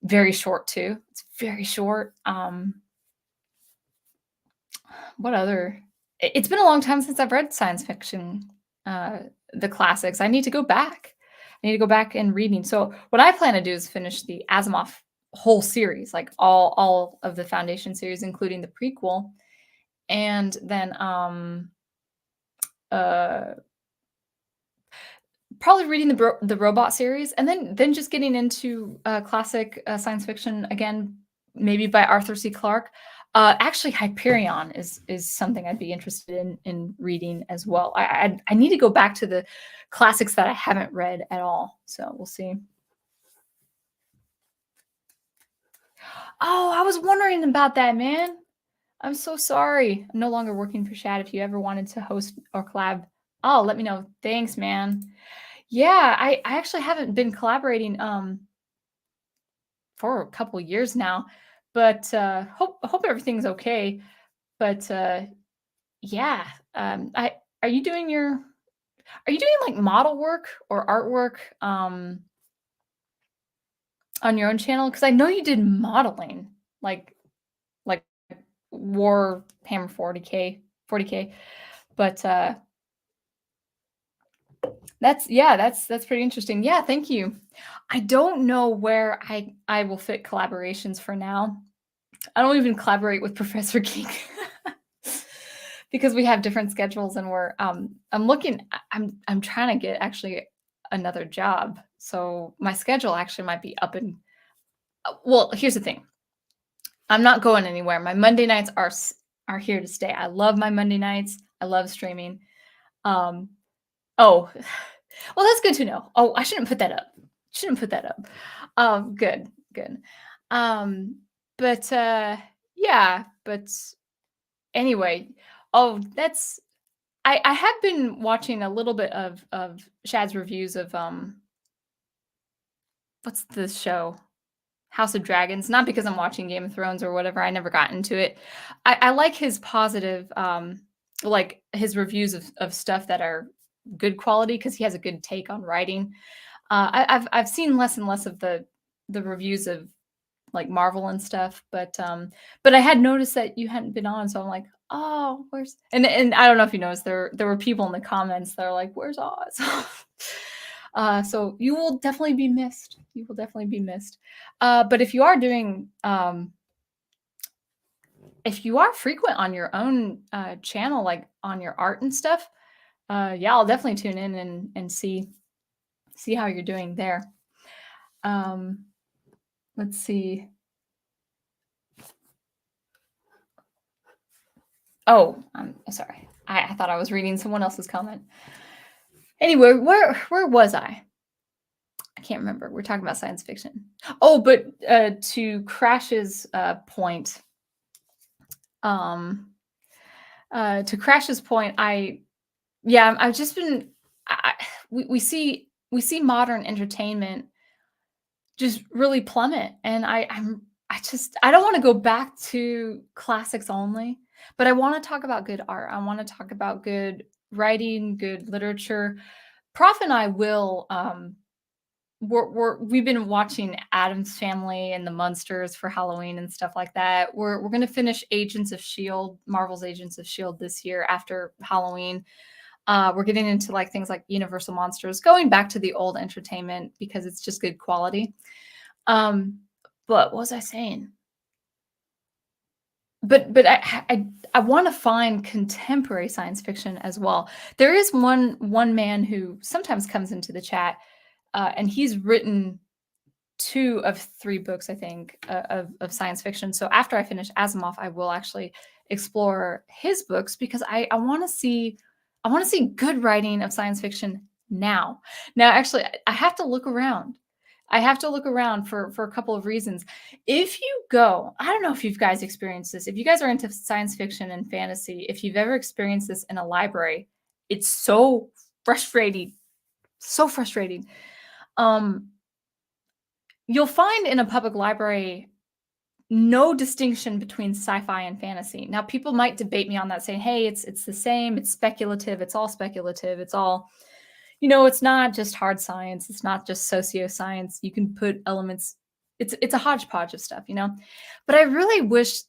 Very short too. It's very short. What other? It's been a long time since I've read science fiction, the classics. I need to go back. I need to go back and reading. So what I plan to do is finish the Asimov whole series, like all of the Foundation series, including the prequel, and then uh probably reading the robot series, and then just getting into classic science fiction again, maybe by Arthur C. Clarke. Actually, Hyperion is something I'd be interested in reading as well. I need to go back to the classics that I haven't read at all. So we'll see. Oh, I was wondering about that, man. I'm so sorry. I'm no longer working for Shad. If you ever wanted to host or collab, oh, let me know. Thanks, man. Yeah, I actually haven't been collaborating for a couple years now, but hope everything's okay. But yeah, I are you doing like model work or artwork on your own channel? Because I know you did modeling, like Warhammer 40K. But that's pretty interesting. Yeah, thank you. I don't know where I will fit collaborations for now. I don't even collaborate with Professor King because we have different schedules, and I'm trying to get actually another job. So my schedule actually might be up and well, here's the thing. I'm not going anywhere. My Monday nights are here to stay. I love my Monday nights. I love streaming. Um, oh, well, that's good to know. Oh, I shouldn't put that up. Shouldn't put that up. Good, good. Um, but yeah, but anyway, oh, that's I have been watching a little bit of Shad's reviews of what's the show? House of Dragons, not because I'm watching Game of Thrones or whatever. I never got into it. I like his positive, like his reviews of stuff that are good quality because he has a good take on writing. I've seen less and less of the reviews of like Marvel and stuff, but I had noticed that you hadn't been on, so I'm like, oh, where's and I don't know if you noticed there were people in the comments that are like, where's Oz? So you will definitely be missed. You will definitely be missed. But if you are doing, if you are frequent on your own channel, like on your art and stuff, yeah, I'll definitely tune in and see how you're doing there. Let's see. Oh, I'm sorry. I thought I was reading someone else's comment. Anyway, where was I? I can't remember. We're talking about science fiction. Oh, but to Crash's point, to Crash's point, I've just been we see modern entertainment just really plummet, and I don't want to go back to classics only, but I want to talk about good art. I want to talk about good writing, good literature. Prof and I will we've been watching Adam's Family and the Munsters for Halloween and stuff like that. We're gonna finish Agents of Shield, Marvel's Agents of Shield this year after Halloween. We're getting into like things like Universal Monsters, going back to the old entertainment because it's just good quality. But what was I saying? But I want to find contemporary science fiction as well. There is one man who sometimes comes into the chat, and he's written 2 of 3 books, I think, of science fiction. So after I finish Asimov, I will actually explore his books because I want to see good writing of science fiction now. Now, actually, I have to look around. I have to look around for a couple of reasons. If you go, I don't know if you guys experienced this. If you guys are into science fiction and fantasy, if you've ever experienced this in a library, it's so frustrating. So frustrating. You'll find in a public library no distinction between sci-fi and fantasy. Now, people might debate me on that, saying, "Hey, it's the same. It's speculative. It's all speculative. It's all, it's not just hard science. It's not just socio-science. You can put elements. It's a hodgepodge of stuff, But I really wish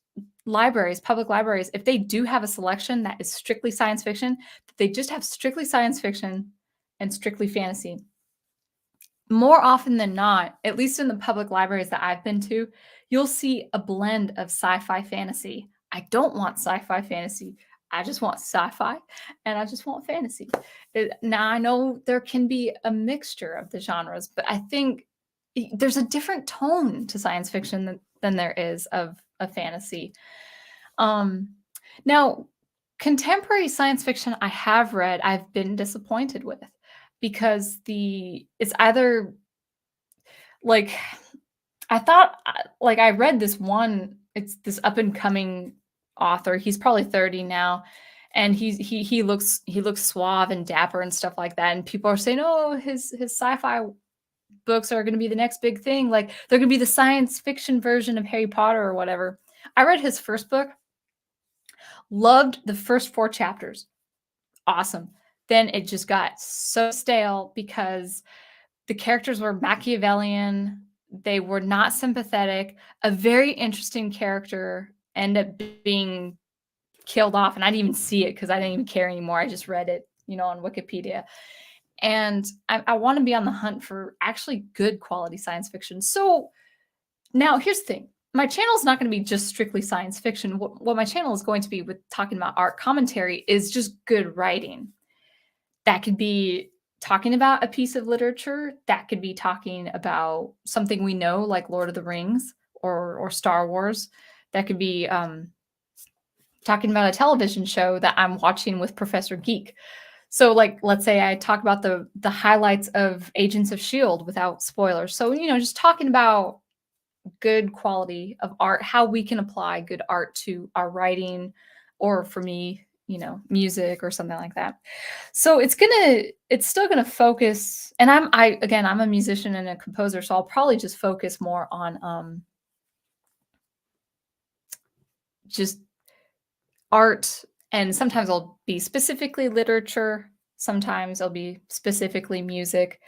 libraries, public libraries, if they do have a selection that is strictly science fiction, that they just have strictly science fiction and strictly fantasy. More often than not, at least in the public libraries that I've been to, you'll see a blend of sci-fi fantasy. I don't want sci-fi fantasy. I just want sci-fi and I just want fantasy. Now, I know there can be a mixture of the genres, but I think there's a different tone to science fiction than there is of fantasy. Now, contemporary science fiction I have read, I've been disappointed with because it's either like I thought like I read this one, it's this up and coming author. He's probably 30 now, and he looks suave and dapper and stuff like that. And people are saying, "Oh, his sci-fi books are going to be the next big thing. Like they're going to be the science fiction version of Harry Potter or whatever." I read his first book, loved the first 4 chapters. Awesome. Then it just got so stale because the characters were Machiavellian. They were not sympathetic. A very interesting character end up being killed off, and I didn't even see it because I didn't even care anymore. I just read it, on Wikipedia. And I want to be on the hunt for actually good quality science fiction. So now here's the thing. My channel is not going to be just strictly science fiction. What my channel is going to be with talking about art commentary is just good writing. That could be talking about a piece of literature. That could be talking about something we know, like Lord of the Rings or Star Wars. That could be talking about a television show that I'm watching with Professor Geek. So, like, let's say I talk about the highlights of Agents of S.H.I.E.L.D. without spoilers. So, just talking about good quality of art, how we can apply good art to our writing, or for me, music or something like that. So it's still gonna focus, and I'm a musician and a composer, so I'll probably just focus more on just art, and sometimes I'll be specifically literature, sometimes I'll be specifically music,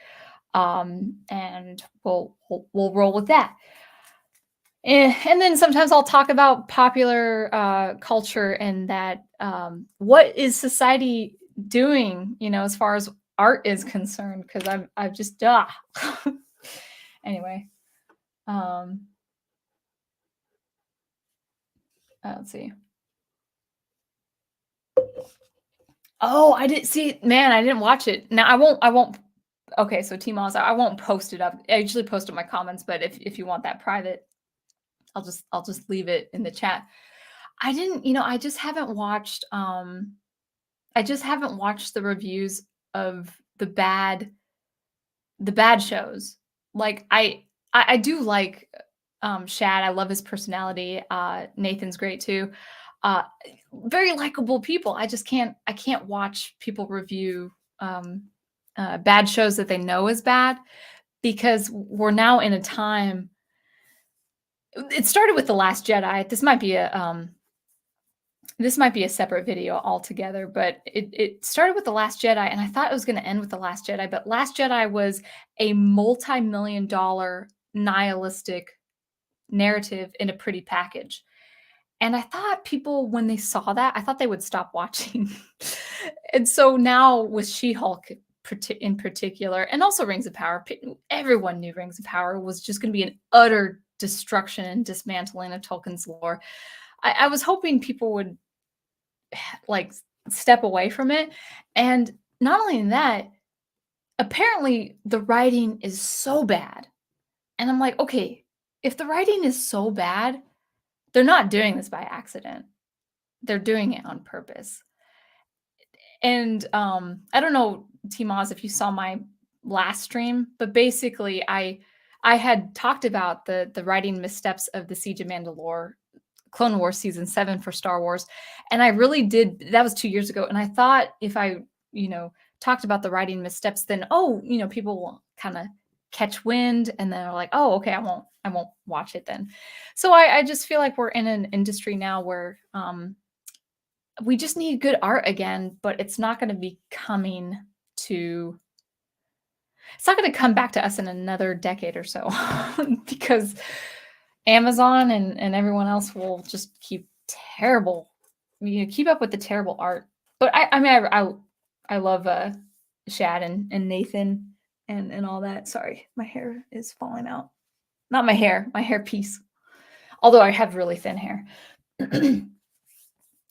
and we'll roll with that. And then sometimes I'll talk about popular culture and that what is society doing, as far as art is concerned, because I've just anyway. Let's see. Oh, I didn't see it. Man, I didn't watch it. Now I won't. Okay, so T-Moz, I won't post it up. I usually post in my comments, but if you want that private, I'll just leave it in the chat. I didn't, I just haven't watched the reviews of the bad shows. Like I do like Shad. I love his personality. Nathan's great too. Uh Very likable people. I can't watch people review bad shows that they know is bad, because we're now in a time. It started with The Last Jedi. This might be a separate video altogether, but it started with The Last Jedi, and I thought it was going to end with The Last Jedi, but Last Jedi was a multi-million-dollar nihilistic narrative in a pretty package. And I thought people, when they saw that, I thought they would stop watching. And so now with She-Hulk in particular, and also Rings of Power, everyone knew Rings of Power was just going to be an utter destruction and dismantling of Tolkien's lore. I was hoping people would like step away from it. And not only that, apparently the writing is so bad. And I'm like, okay, if the writing is so bad, they're not doing this by accident. They're doing it on purpose. And I don't know, T-Moz, if you saw my last stream, but basically I had talked about the writing missteps of the Siege of Mandalore, Clone Wars season 7 for Star Wars. And I really did. That was 2 years ago. And I thought if I, talked about the writing missteps, then, people will kind of catch wind, and then they're like, oh, okay, I won't watch it then. So I just feel like we're in an industry now where we just need good art again, but it's not going to be it's not going to come back to us in another decade or so because Amazon and everyone else will just keep keep up with the terrible art. But I love Shad and Nathan and all that. Sorry, my hair is falling out. Not my hair piece. Although I have really thin hair.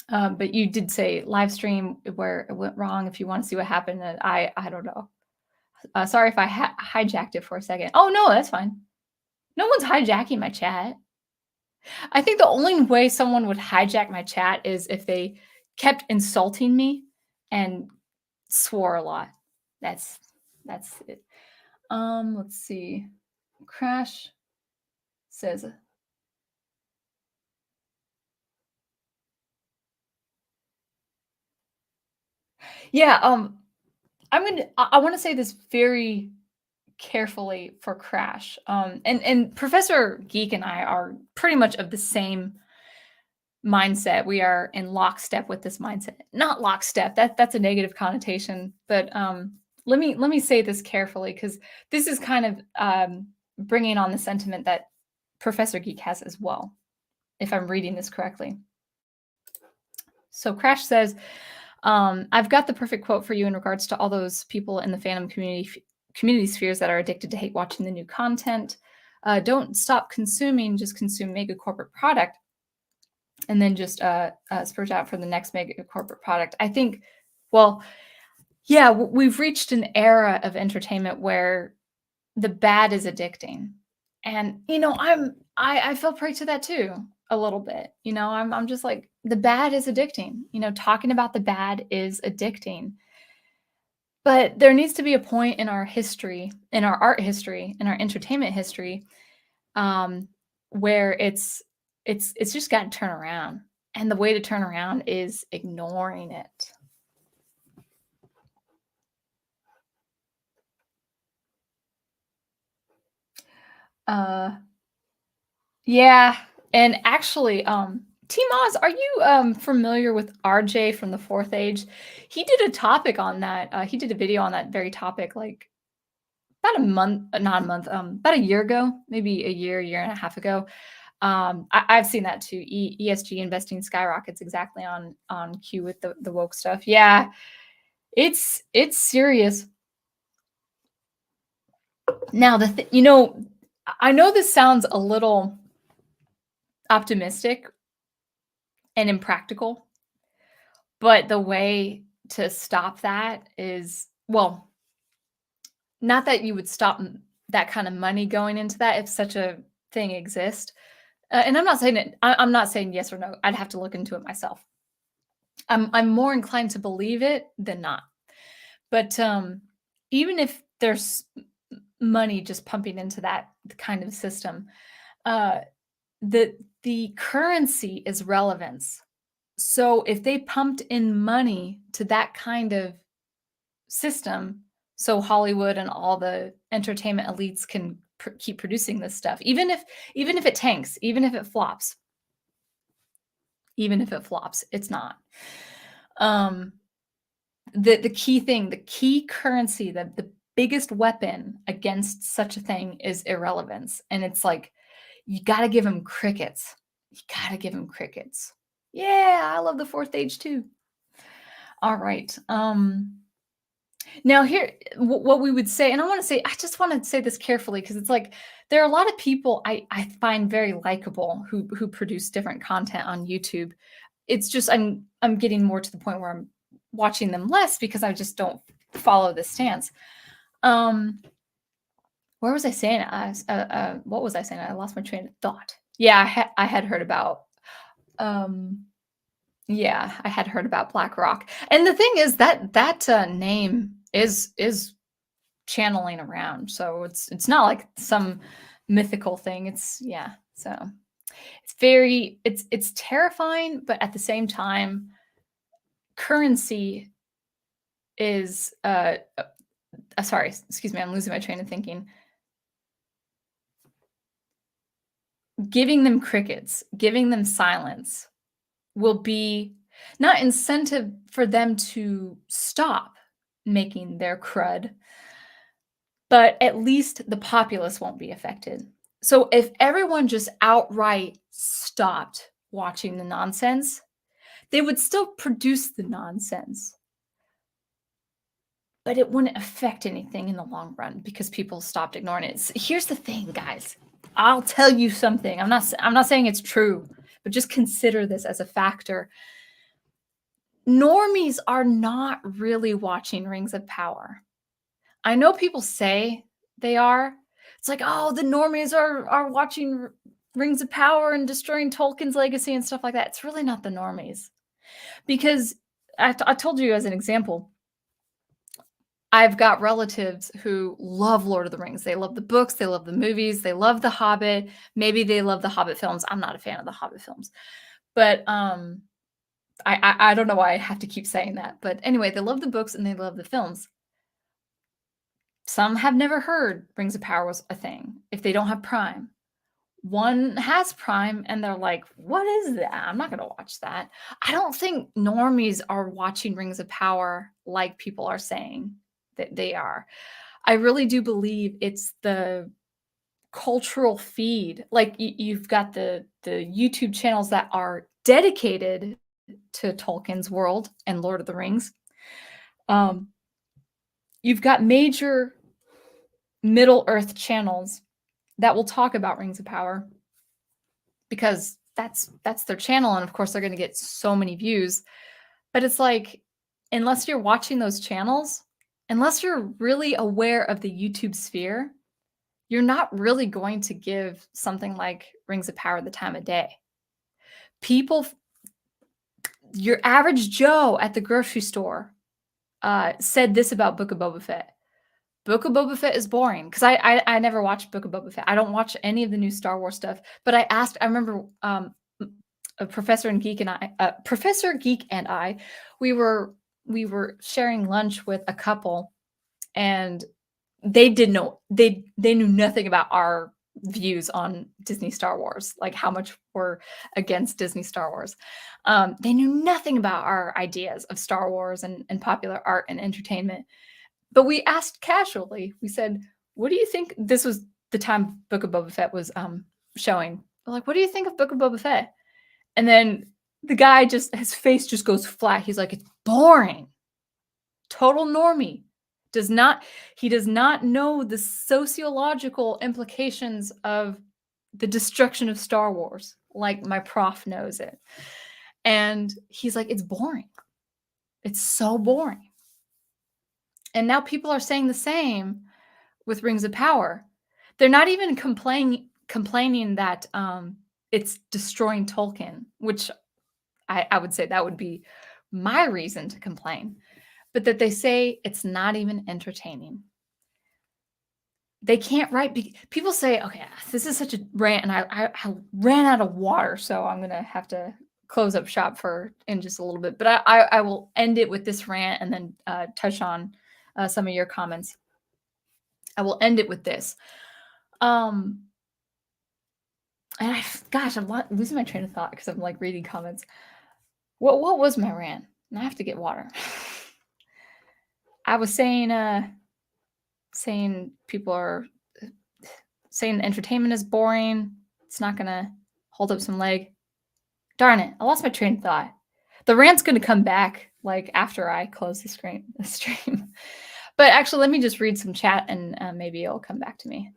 But you did say live stream where it went wrong. If you want to see what happened, I don't know. Sorry if I hijacked it for a second. Oh no, that's fine. No one's hijacking my chat. I think the only way someone would hijack my chat is if they kept insulting me and swore a lot. That's it. Let's see. Crash says yeah, I want to say this very carefully for Crash. And Professor Geek and I are pretty much of the same mindset. We are in lockstep with this mindset. Not lockstep. That's a negative connotation. But let me say this carefully, because this is kind of bringing on the sentiment that Professor Geek has as well. if I'm reading this correctly. So Crash says, I've got the perfect quote for you in regards to all those people in the fandom community spheres that are addicted to hate watching the new content. Don't stop consuming, just consume mega corporate product, and then just spurge out for the next mega corporate product. I think, well, yeah, we've reached an era of entertainment where the bad is addicting. And, I fell prey to that too a little bit. I'm just like, the bad is addicting. Talking about the bad is addicting. But there needs to be a point in our history, in our art history, in our entertainment history, where it's just got to turn around. And the way to turn around is ignoring it. Yeah, and actually, T Moz, are you familiar with RJ from the Fourth Age? He did a topic on that. He did a video on that very topic, like about a month, not a month, about a year ago, maybe a year and a half ago. I've seen that too. ESG investing skyrockets exactly on cue with the woke stuff. Yeah, it's serious. Now I know this sounds a little optimistic and impractical, but the way to stop that is, well, not that you would stop that kind of money going into that if such a thing exists. And I'm not saying it. I'm not saying yes or no. I'd have to look into it myself. I'm more inclined to believe it than not. But even if there's money just pumping into that kind of system, the currency is relevance. So if they pumped in money to that kind of system, so Hollywood and all the entertainment elites can keep producing this stuff, even if it tanks, even if it flops, it's not. The key thing, the key currency, the biggest weapon against such a thing is irrelevance, and it's like you got to give them crickets. You got to give them crickets. Yeah, I love the Fourth Age too. All right. Now here, what we would say, and I just want to say this carefully because it's like there are a lot of people I find very likable who produce different content on YouTube. It's just I'm getting more to the point where I'm watching them less because I just don't follow this stance. Where was I saying? What was I saying? I lost my train of thought. Yeah, I had heard about. Yeah, I had heard about Black Rock, and the thing is that name is channeling around, so it's not like some mythical thing. So it's terrifying, but at the same time, currency is sorry, excuse me, I'm losing my train of thinking. Giving them crickets, giving them silence will be not incentive for them to stop making their crud, but at least the populace won't be affected. So if everyone just outright stopped watching the nonsense, they would still produce the nonsense, but it wouldn't affect anything in the long run because people stopped ignoring it. Here's the thing, guys. I'll tell you something. I'm not saying it's true, but just consider this as a factor. Normies are not really watching Rings of Power. I know people say they are. It's like, oh, the normies are watching Rings of Power and destroying Tolkien's legacy and stuff like that. It's really not the normies. Because I told you as an example, I've got relatives who love Lord of the Rings. They love the books, they love the movies, they love The Hobbit. Maybe they love the Hobbit films. I'm not a fan of the Hobbit films. But I don't know why I have to keep saying that. But anyway, they love the books and they love the films. Some have never heard Rings of Power was a thing if they don't have Prime. One has Prime and they're like, what is that? I'm not going to watch that. I don't think normies are watching Rings of Power like people are saying that they are. I really do believe it's the cultural feed. Like you've got the YouTube channels that are dedicated to Tolkien's world and Lord of the Rings. You've got major Middle Earth channels that will talk about Rings of Power because that's their channel, and of course they're going to get so many views. But it's like, unless you're watching those channels, unless you're really aware of the YouTube sphere, you're not really going to give something like Rings of Power the time of day. People, your average Joe at the grocery store said this about Book of Boba Fett. Book of Boba Fett is boring because I never watched Book of Boba Fett. I don't watch any of the new Star Wars stuff. But I remember Professor Geek and I, we were sharing lunch with a couple, and they knew nothing about our views on Disney Star Wars, like how much we're against Disney Star Wars. They knew nothing about our ideas of Star Wars and popular art and entertainment. But we asked casually, we said, what do you think? This was the time Book of Boba Fett was showing. We're like, what do you think of Book of Boba Fett? And then the guy his face just goes flat. He's like, it's boring. Total normie. He does not know the sociological implications of the destruction of Star Wars, like my prof knows it. And he's like, it's boring. It's so boring. And now people are saying the same with Rings of Power. They're not even complaining that it's destroying Tolkien, which I would say that would be my reason to complain. But that they say it's not even entertaining. They can't write. People say, okay, this is such a rant, and I ran out of water, so I'm going to have to close up shop in just a little bit. But I will end it with this rant and then touch on some of your comments. I will end it with this. And I'm losing my train of thought because I'm like reading comments. What was my rant? And I have to get water. I was saying people are saying entertainment is boring. It's not gonna hold up some leg. Darn it! I lost my train of thought. The rant's gonna come back like after I close the stream. But actually, let me just read some chat and maybe it'll come back to me.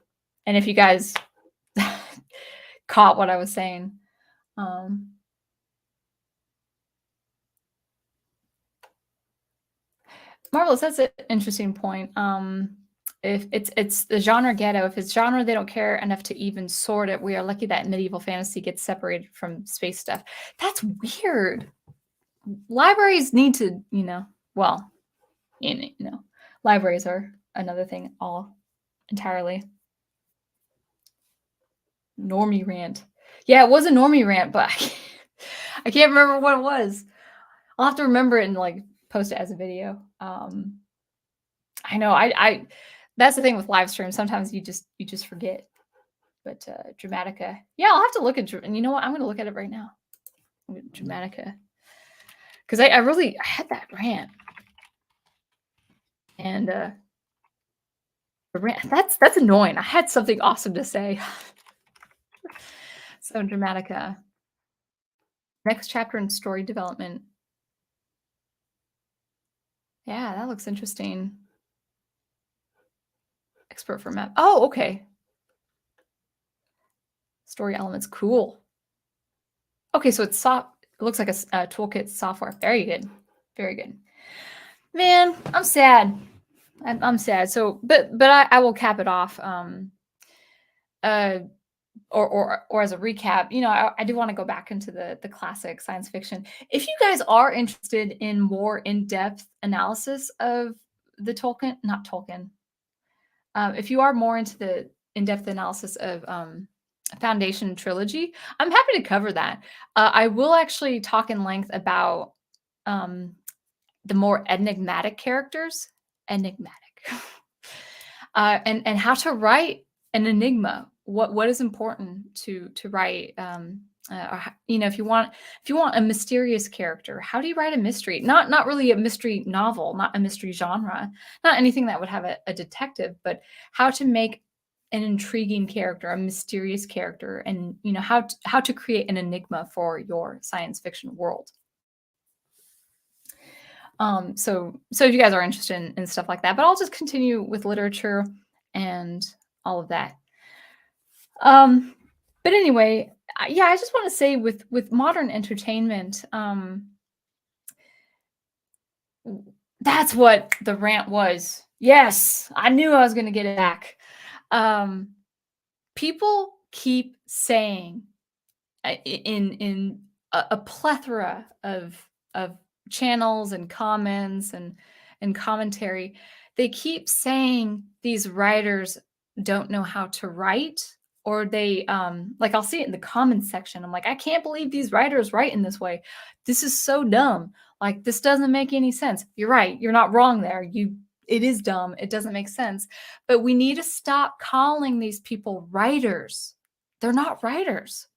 And if you guys caught what I was saying. Marvelous, that's an interesting point. If it's the genre ghetto, if it's genre they don't care enough to even sort it, we are lucky that medieval fantasy gets separated from space stuff. That's weird. Libraries need to, libraries are another thing all entirely. Normie rant. Yeah, it was a normie rant, but I can't remember what it was. I'll have to remember it and like post it as a video. I know I that's the thing with live streams. Sometimes you just forget. But Dramatica. Yeah, I'll have to look at, and you know what? I'm going to look at it right now. Dramatica. Because I had that rant. And the rant, that's annoying. I had something awesome to say. So Dramatica. Next chapter in story development. Yeah, that looks interesting. Expert for map. Oh, okay. Story elements. Cool. Okay, so it's soft. It looks like a toolkit software. Very good. Very good. Man, I'm sad. I'm sad. So, but I will cap it off. Or as a recap, I do want to go back into the classic science fiction. If you guys are interested in more in-depth analysis of the not Tolkien, if you are more into the in-depth analysis of Foundation Trilogy, I'm happy to cover that. I will actually talk in length about the more enigmatic characters, and how to write an enigma. What is important to write? If you want a mysterious character, how do you write a mystery? Not really a mystery novel, not a mystery genre, not anything that would have a detective, but how to make an intriguing character, a mysterious character, and how to create an enigma for your science fiction world. So if you guys are interested in stuff like that, but I'll just continue with literature and all of that. But anyway, yeah, I just want to say with modern entertainment, that's what the rant was. Yes, I knew I was going to get it back. People keep saying in a plethora of channels and comments and commentary, they keep saying these writers don't know how to write, or they like, I'll see it in the comments section. I'm like, I can't believe these writers write in this way. This is so dumb. Like, this doesn't make any sense. You're right. You're not wrong there. It is dumb. It doesn't make sense. But we need to stop calling these people writers. They're not writers.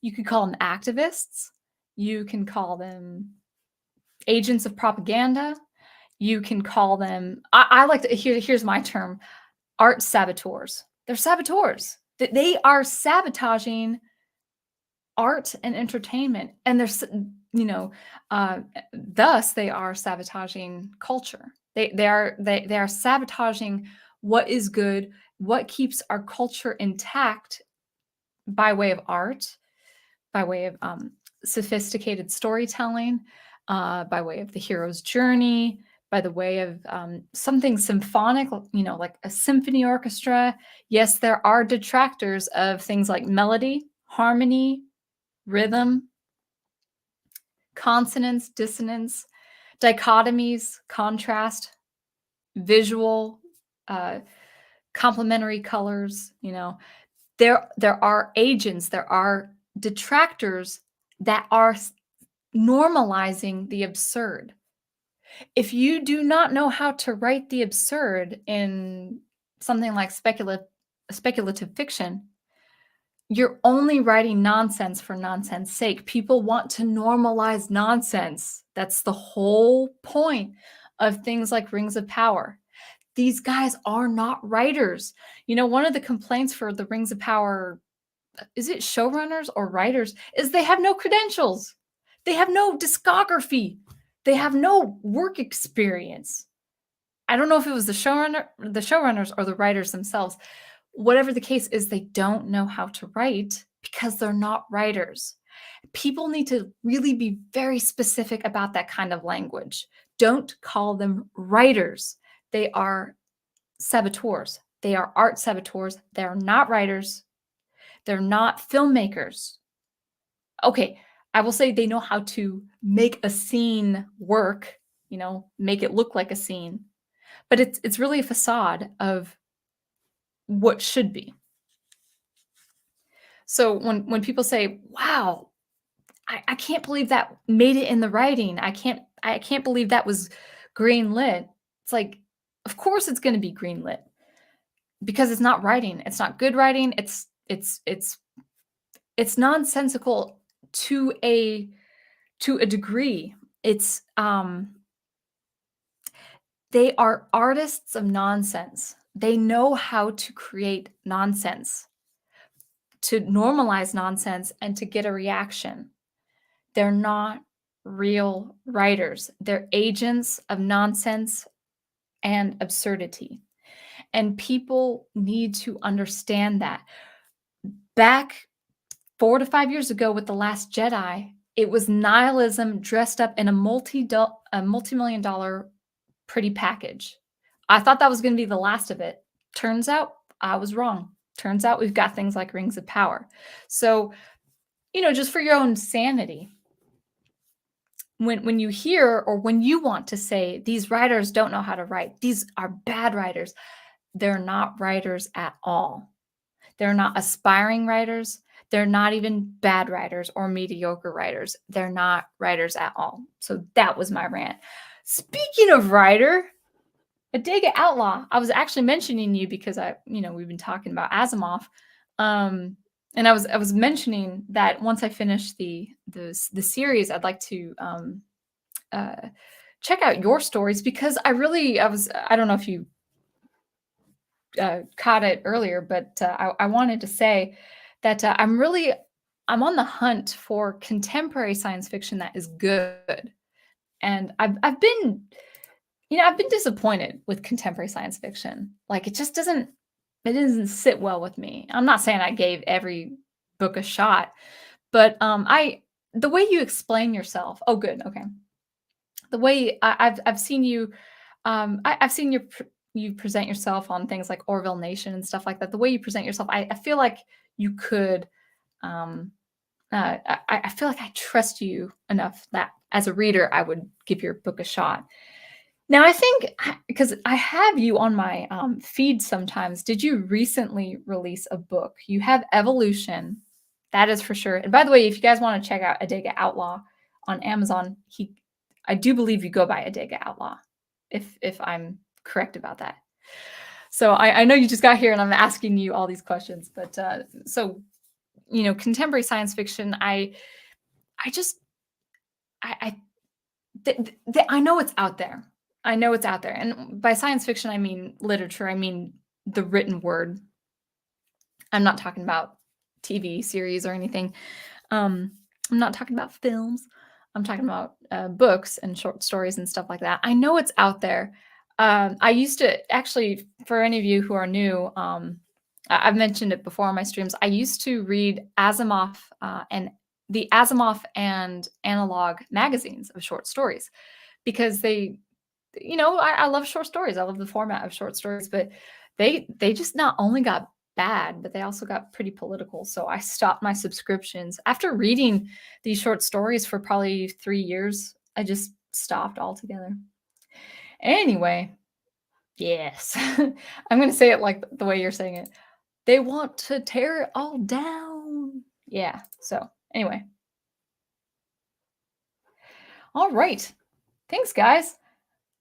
You could call them activists. You can call them agents of propaganda. You can call them, I like to, here's my term, art saboteurs. They're saboteurs. They are sabotaging art and entertainment. And thus they are sabotaging culture. They are sabotaging what is good, what keeps our culture intact by way of art, by way of sophisticated storytelling, by way of the hero's journey, by the way of something symphonic, like a symphony orchestra. Yes, there are detractors of things like melody, harmony, rhythm, consonance, dissonance, dichotomies, contrast, visual, complementary colors. There are agents, there are detractors that are normalizing the absurd. If you do not know how to write the absurd in something like speculative fiction, you're only writing nonsense for nonsense sake. People want to normalize nonsense. That's the whole point of things like Rings of Power. These guys are not writers. One of the complaints for the Rings of Power, is it showrunners or writers, is they have no credentials. They have no discography. They have no work experience. I don't know if it was the showrunners or the writers themselves. Whatever the case is, they don't know how to write because they're not writers. People need to really be very specific about that kind of language. Don't call them writers. They are saboteurs. They are art saboteurs. They are not writers. They're not filmmakers. Okay, I will say they know how to make a scene work, make it look like a scene. But it's really a facade of what should be. So when people say, wow, I can't believe that made it in the writing. I can't believe that was green lit. It's like, of course it's going to be green lit because it's not writing. It's not good writing. It's nonsensical to a degree. It's they are artists of nonsense. They know how to create nonsense, to normalize nonsense, and to get a reaction. They're not real writers. They're agents of nonsense and absurdity. And people need to understand that. Back 4 to 5 years ago with The Last Jedi, it was nihilism dressed up in a multi-million-dollar pretty package. I thought that was going to be the last of it. Turns out I was wrong. Turns out we've got things like Rings of Power. So, just for your own sanity, when you hear or when you want to say these writers don't know how to write, these are bad writers, they're not writers at all. They're not aspiring writers. They're not even bad writers or mediocre writers. They're not writers at all. So that was my rant. Speaking of writer, Adega Outlaw, I was actually mentioning you because we've been talking about Asimov. And I was mentioning that once I finish the series, I'd like to check out your stories because I don't know if you caught it earlier, but I wanted to say that I'm on the hunt for contemporary science fiction that is good. And I've been, I've been disappointed with contemporary science fiction. Like it doesn't sit well with me. I'm not saying I gave every book a shot, but the way you explain yourself. Oh, good. Okay. The way I've seen you, I've seen you present yourself on things like Orville Nation and stuff like that. The way you present yourself, I feel like you could. Um, I feel like I trust you enough that as a reader, I would give your book a shot. Now, I think because I have you on my feed sometimes, did you recently release a book? You have Evolution, that is for sure. And by the way, if you guys want to check out Adega Outlaw on Amazon, I do believe you go by Adega Outlaw, if I'm correct about that. So I know you just got here and I'm asking you all these questions, but so contemporary science fiction, I just I I know it's out there. I know it's out there. And by science fiction, I mean literature. I mean the written word. I'm not talking about TV series or anything. I'm not talking about films. I'm talking about books and short stories and stuff like that. I know it's out there. I used to actually, for any of you who are new, I've mentioned it before on my streams. I used to read Asimov and the Asimov and analog magazines of short stories because I love short stories. I love the format of short stories, but they just not only got bad, but they also got pretty political. So I stopped my subscriptions after reading these short stories for probably 3 years. I just stopped altogether. Anyway, yes, I'm going to say it like the way you're saying it. They want to tear it all down. Yeah. So anyway. All right. Thanks, guys.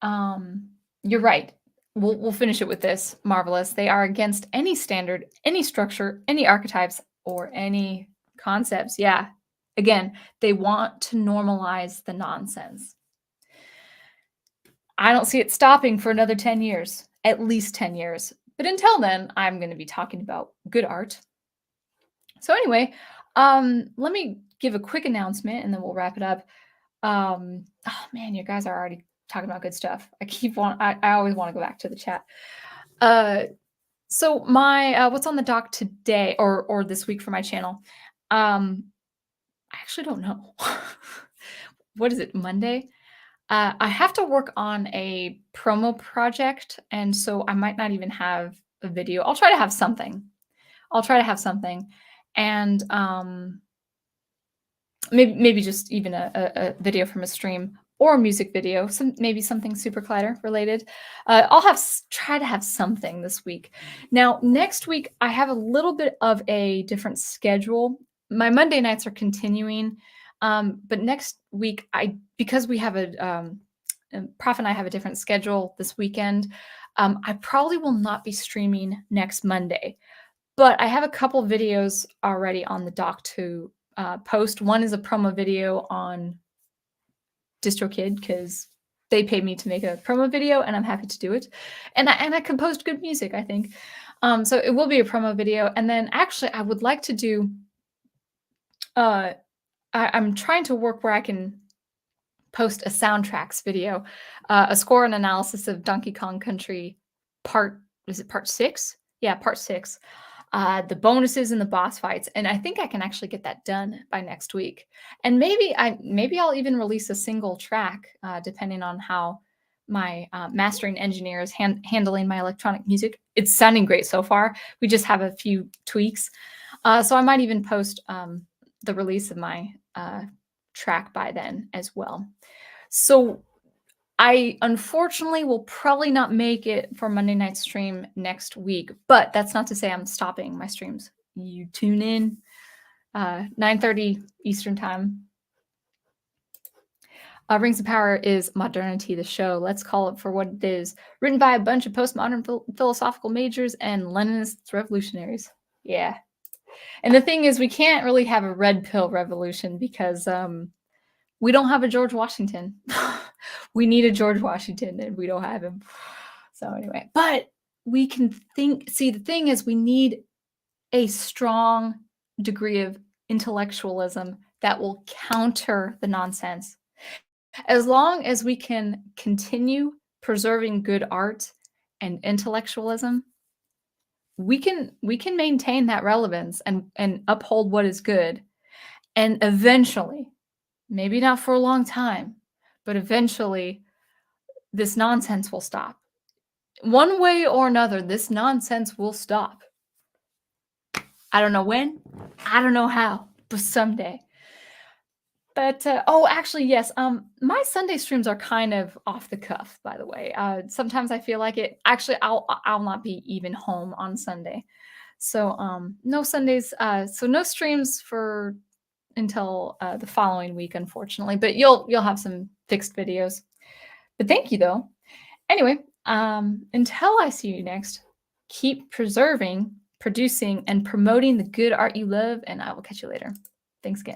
You're right. We'll finish it with this. Marvelous. They are against any standard, any structure, any archetypes, or any concepts. Yeah. Again, they want to normalize the nonsense. I don't see it stopping for another 10 years, at least 10 years. But until then, I'm going to be talking about good art. So anyway, let me give a quick announcement and then we'll wrap it up. Oh man, you guys are already talking about good stuff. I always want to go back to the chat. So my what's on the dock today or this week for my channel? I actually don't know. What is it, Monday? I have to work on a promo project, and so I might not even have a video. I'll try to have something. And maybe just even a video from a stream or a music video, maybe something SuperCollider related. I'll try to have something this week. Now, next week, I have a little bit of a different schedule. My Monday nights are continuing, but next week, because we have Prof and I have a different schedule this weekend, I probably will not be streaming next Monday. But I have a couple videos already on the dock to post. One is a promo video on DistroKid because they paid me to make a promo video, and I'm happy to do it. And I composed good music, I think. So it will be a promo video. And then actually, I would like to do. I'm trying to work where I can post a soundtracks video, a score and analysis of Donkey Kong Country part 6? Yeah, part 6. The bonuses and the boss fights, and I think I can actually get that done by next week. And maybe I'll even release a single track, depending on how my mastering engineer is handling my electronic music. It's sounding great so far. We just have a few tweaks, so I might even post the release of my track by then as well. So I unfortunately will probably not make it for Monday night stream next week, but that's not to say I'm stopping my streams. You tune in 9:30 Eastern time. Rings of Power is Modernity, the show. Let's call it for what it is. Written by a bunch of postmodern philosophical majors and Leninist revolutionaries. Yeah. And the thing is, we can't really have a red pill revolution because we don't have a George Washington. We need a George Washington, and we don't have him. So anyway, but we can think. See, the thing is, we need a strong degree of intellectualism that will counter the nonsense. As long as we can continue preserving good art and intellectualism, we can maintain that relevance and uphold what is good. And eventually, maybe not for a long time, but eventually this nonsense will stop. One way or another, this nonsense will stop. I don't know when, I don't know how, but someday. But oh, actually, yes. My Sunday streams are kind of off the cuff, by the way. Sometimes I feel like it. Actually, I'll not be even home on Sunday, so no Sundays. So no streams for until the following week, unfortunately. But you'll have some fixed videos. But thank you though. Anyway, until I see you next, keep preserving, producing, and promoting the good art you love, and I will catch you later. Thanks again.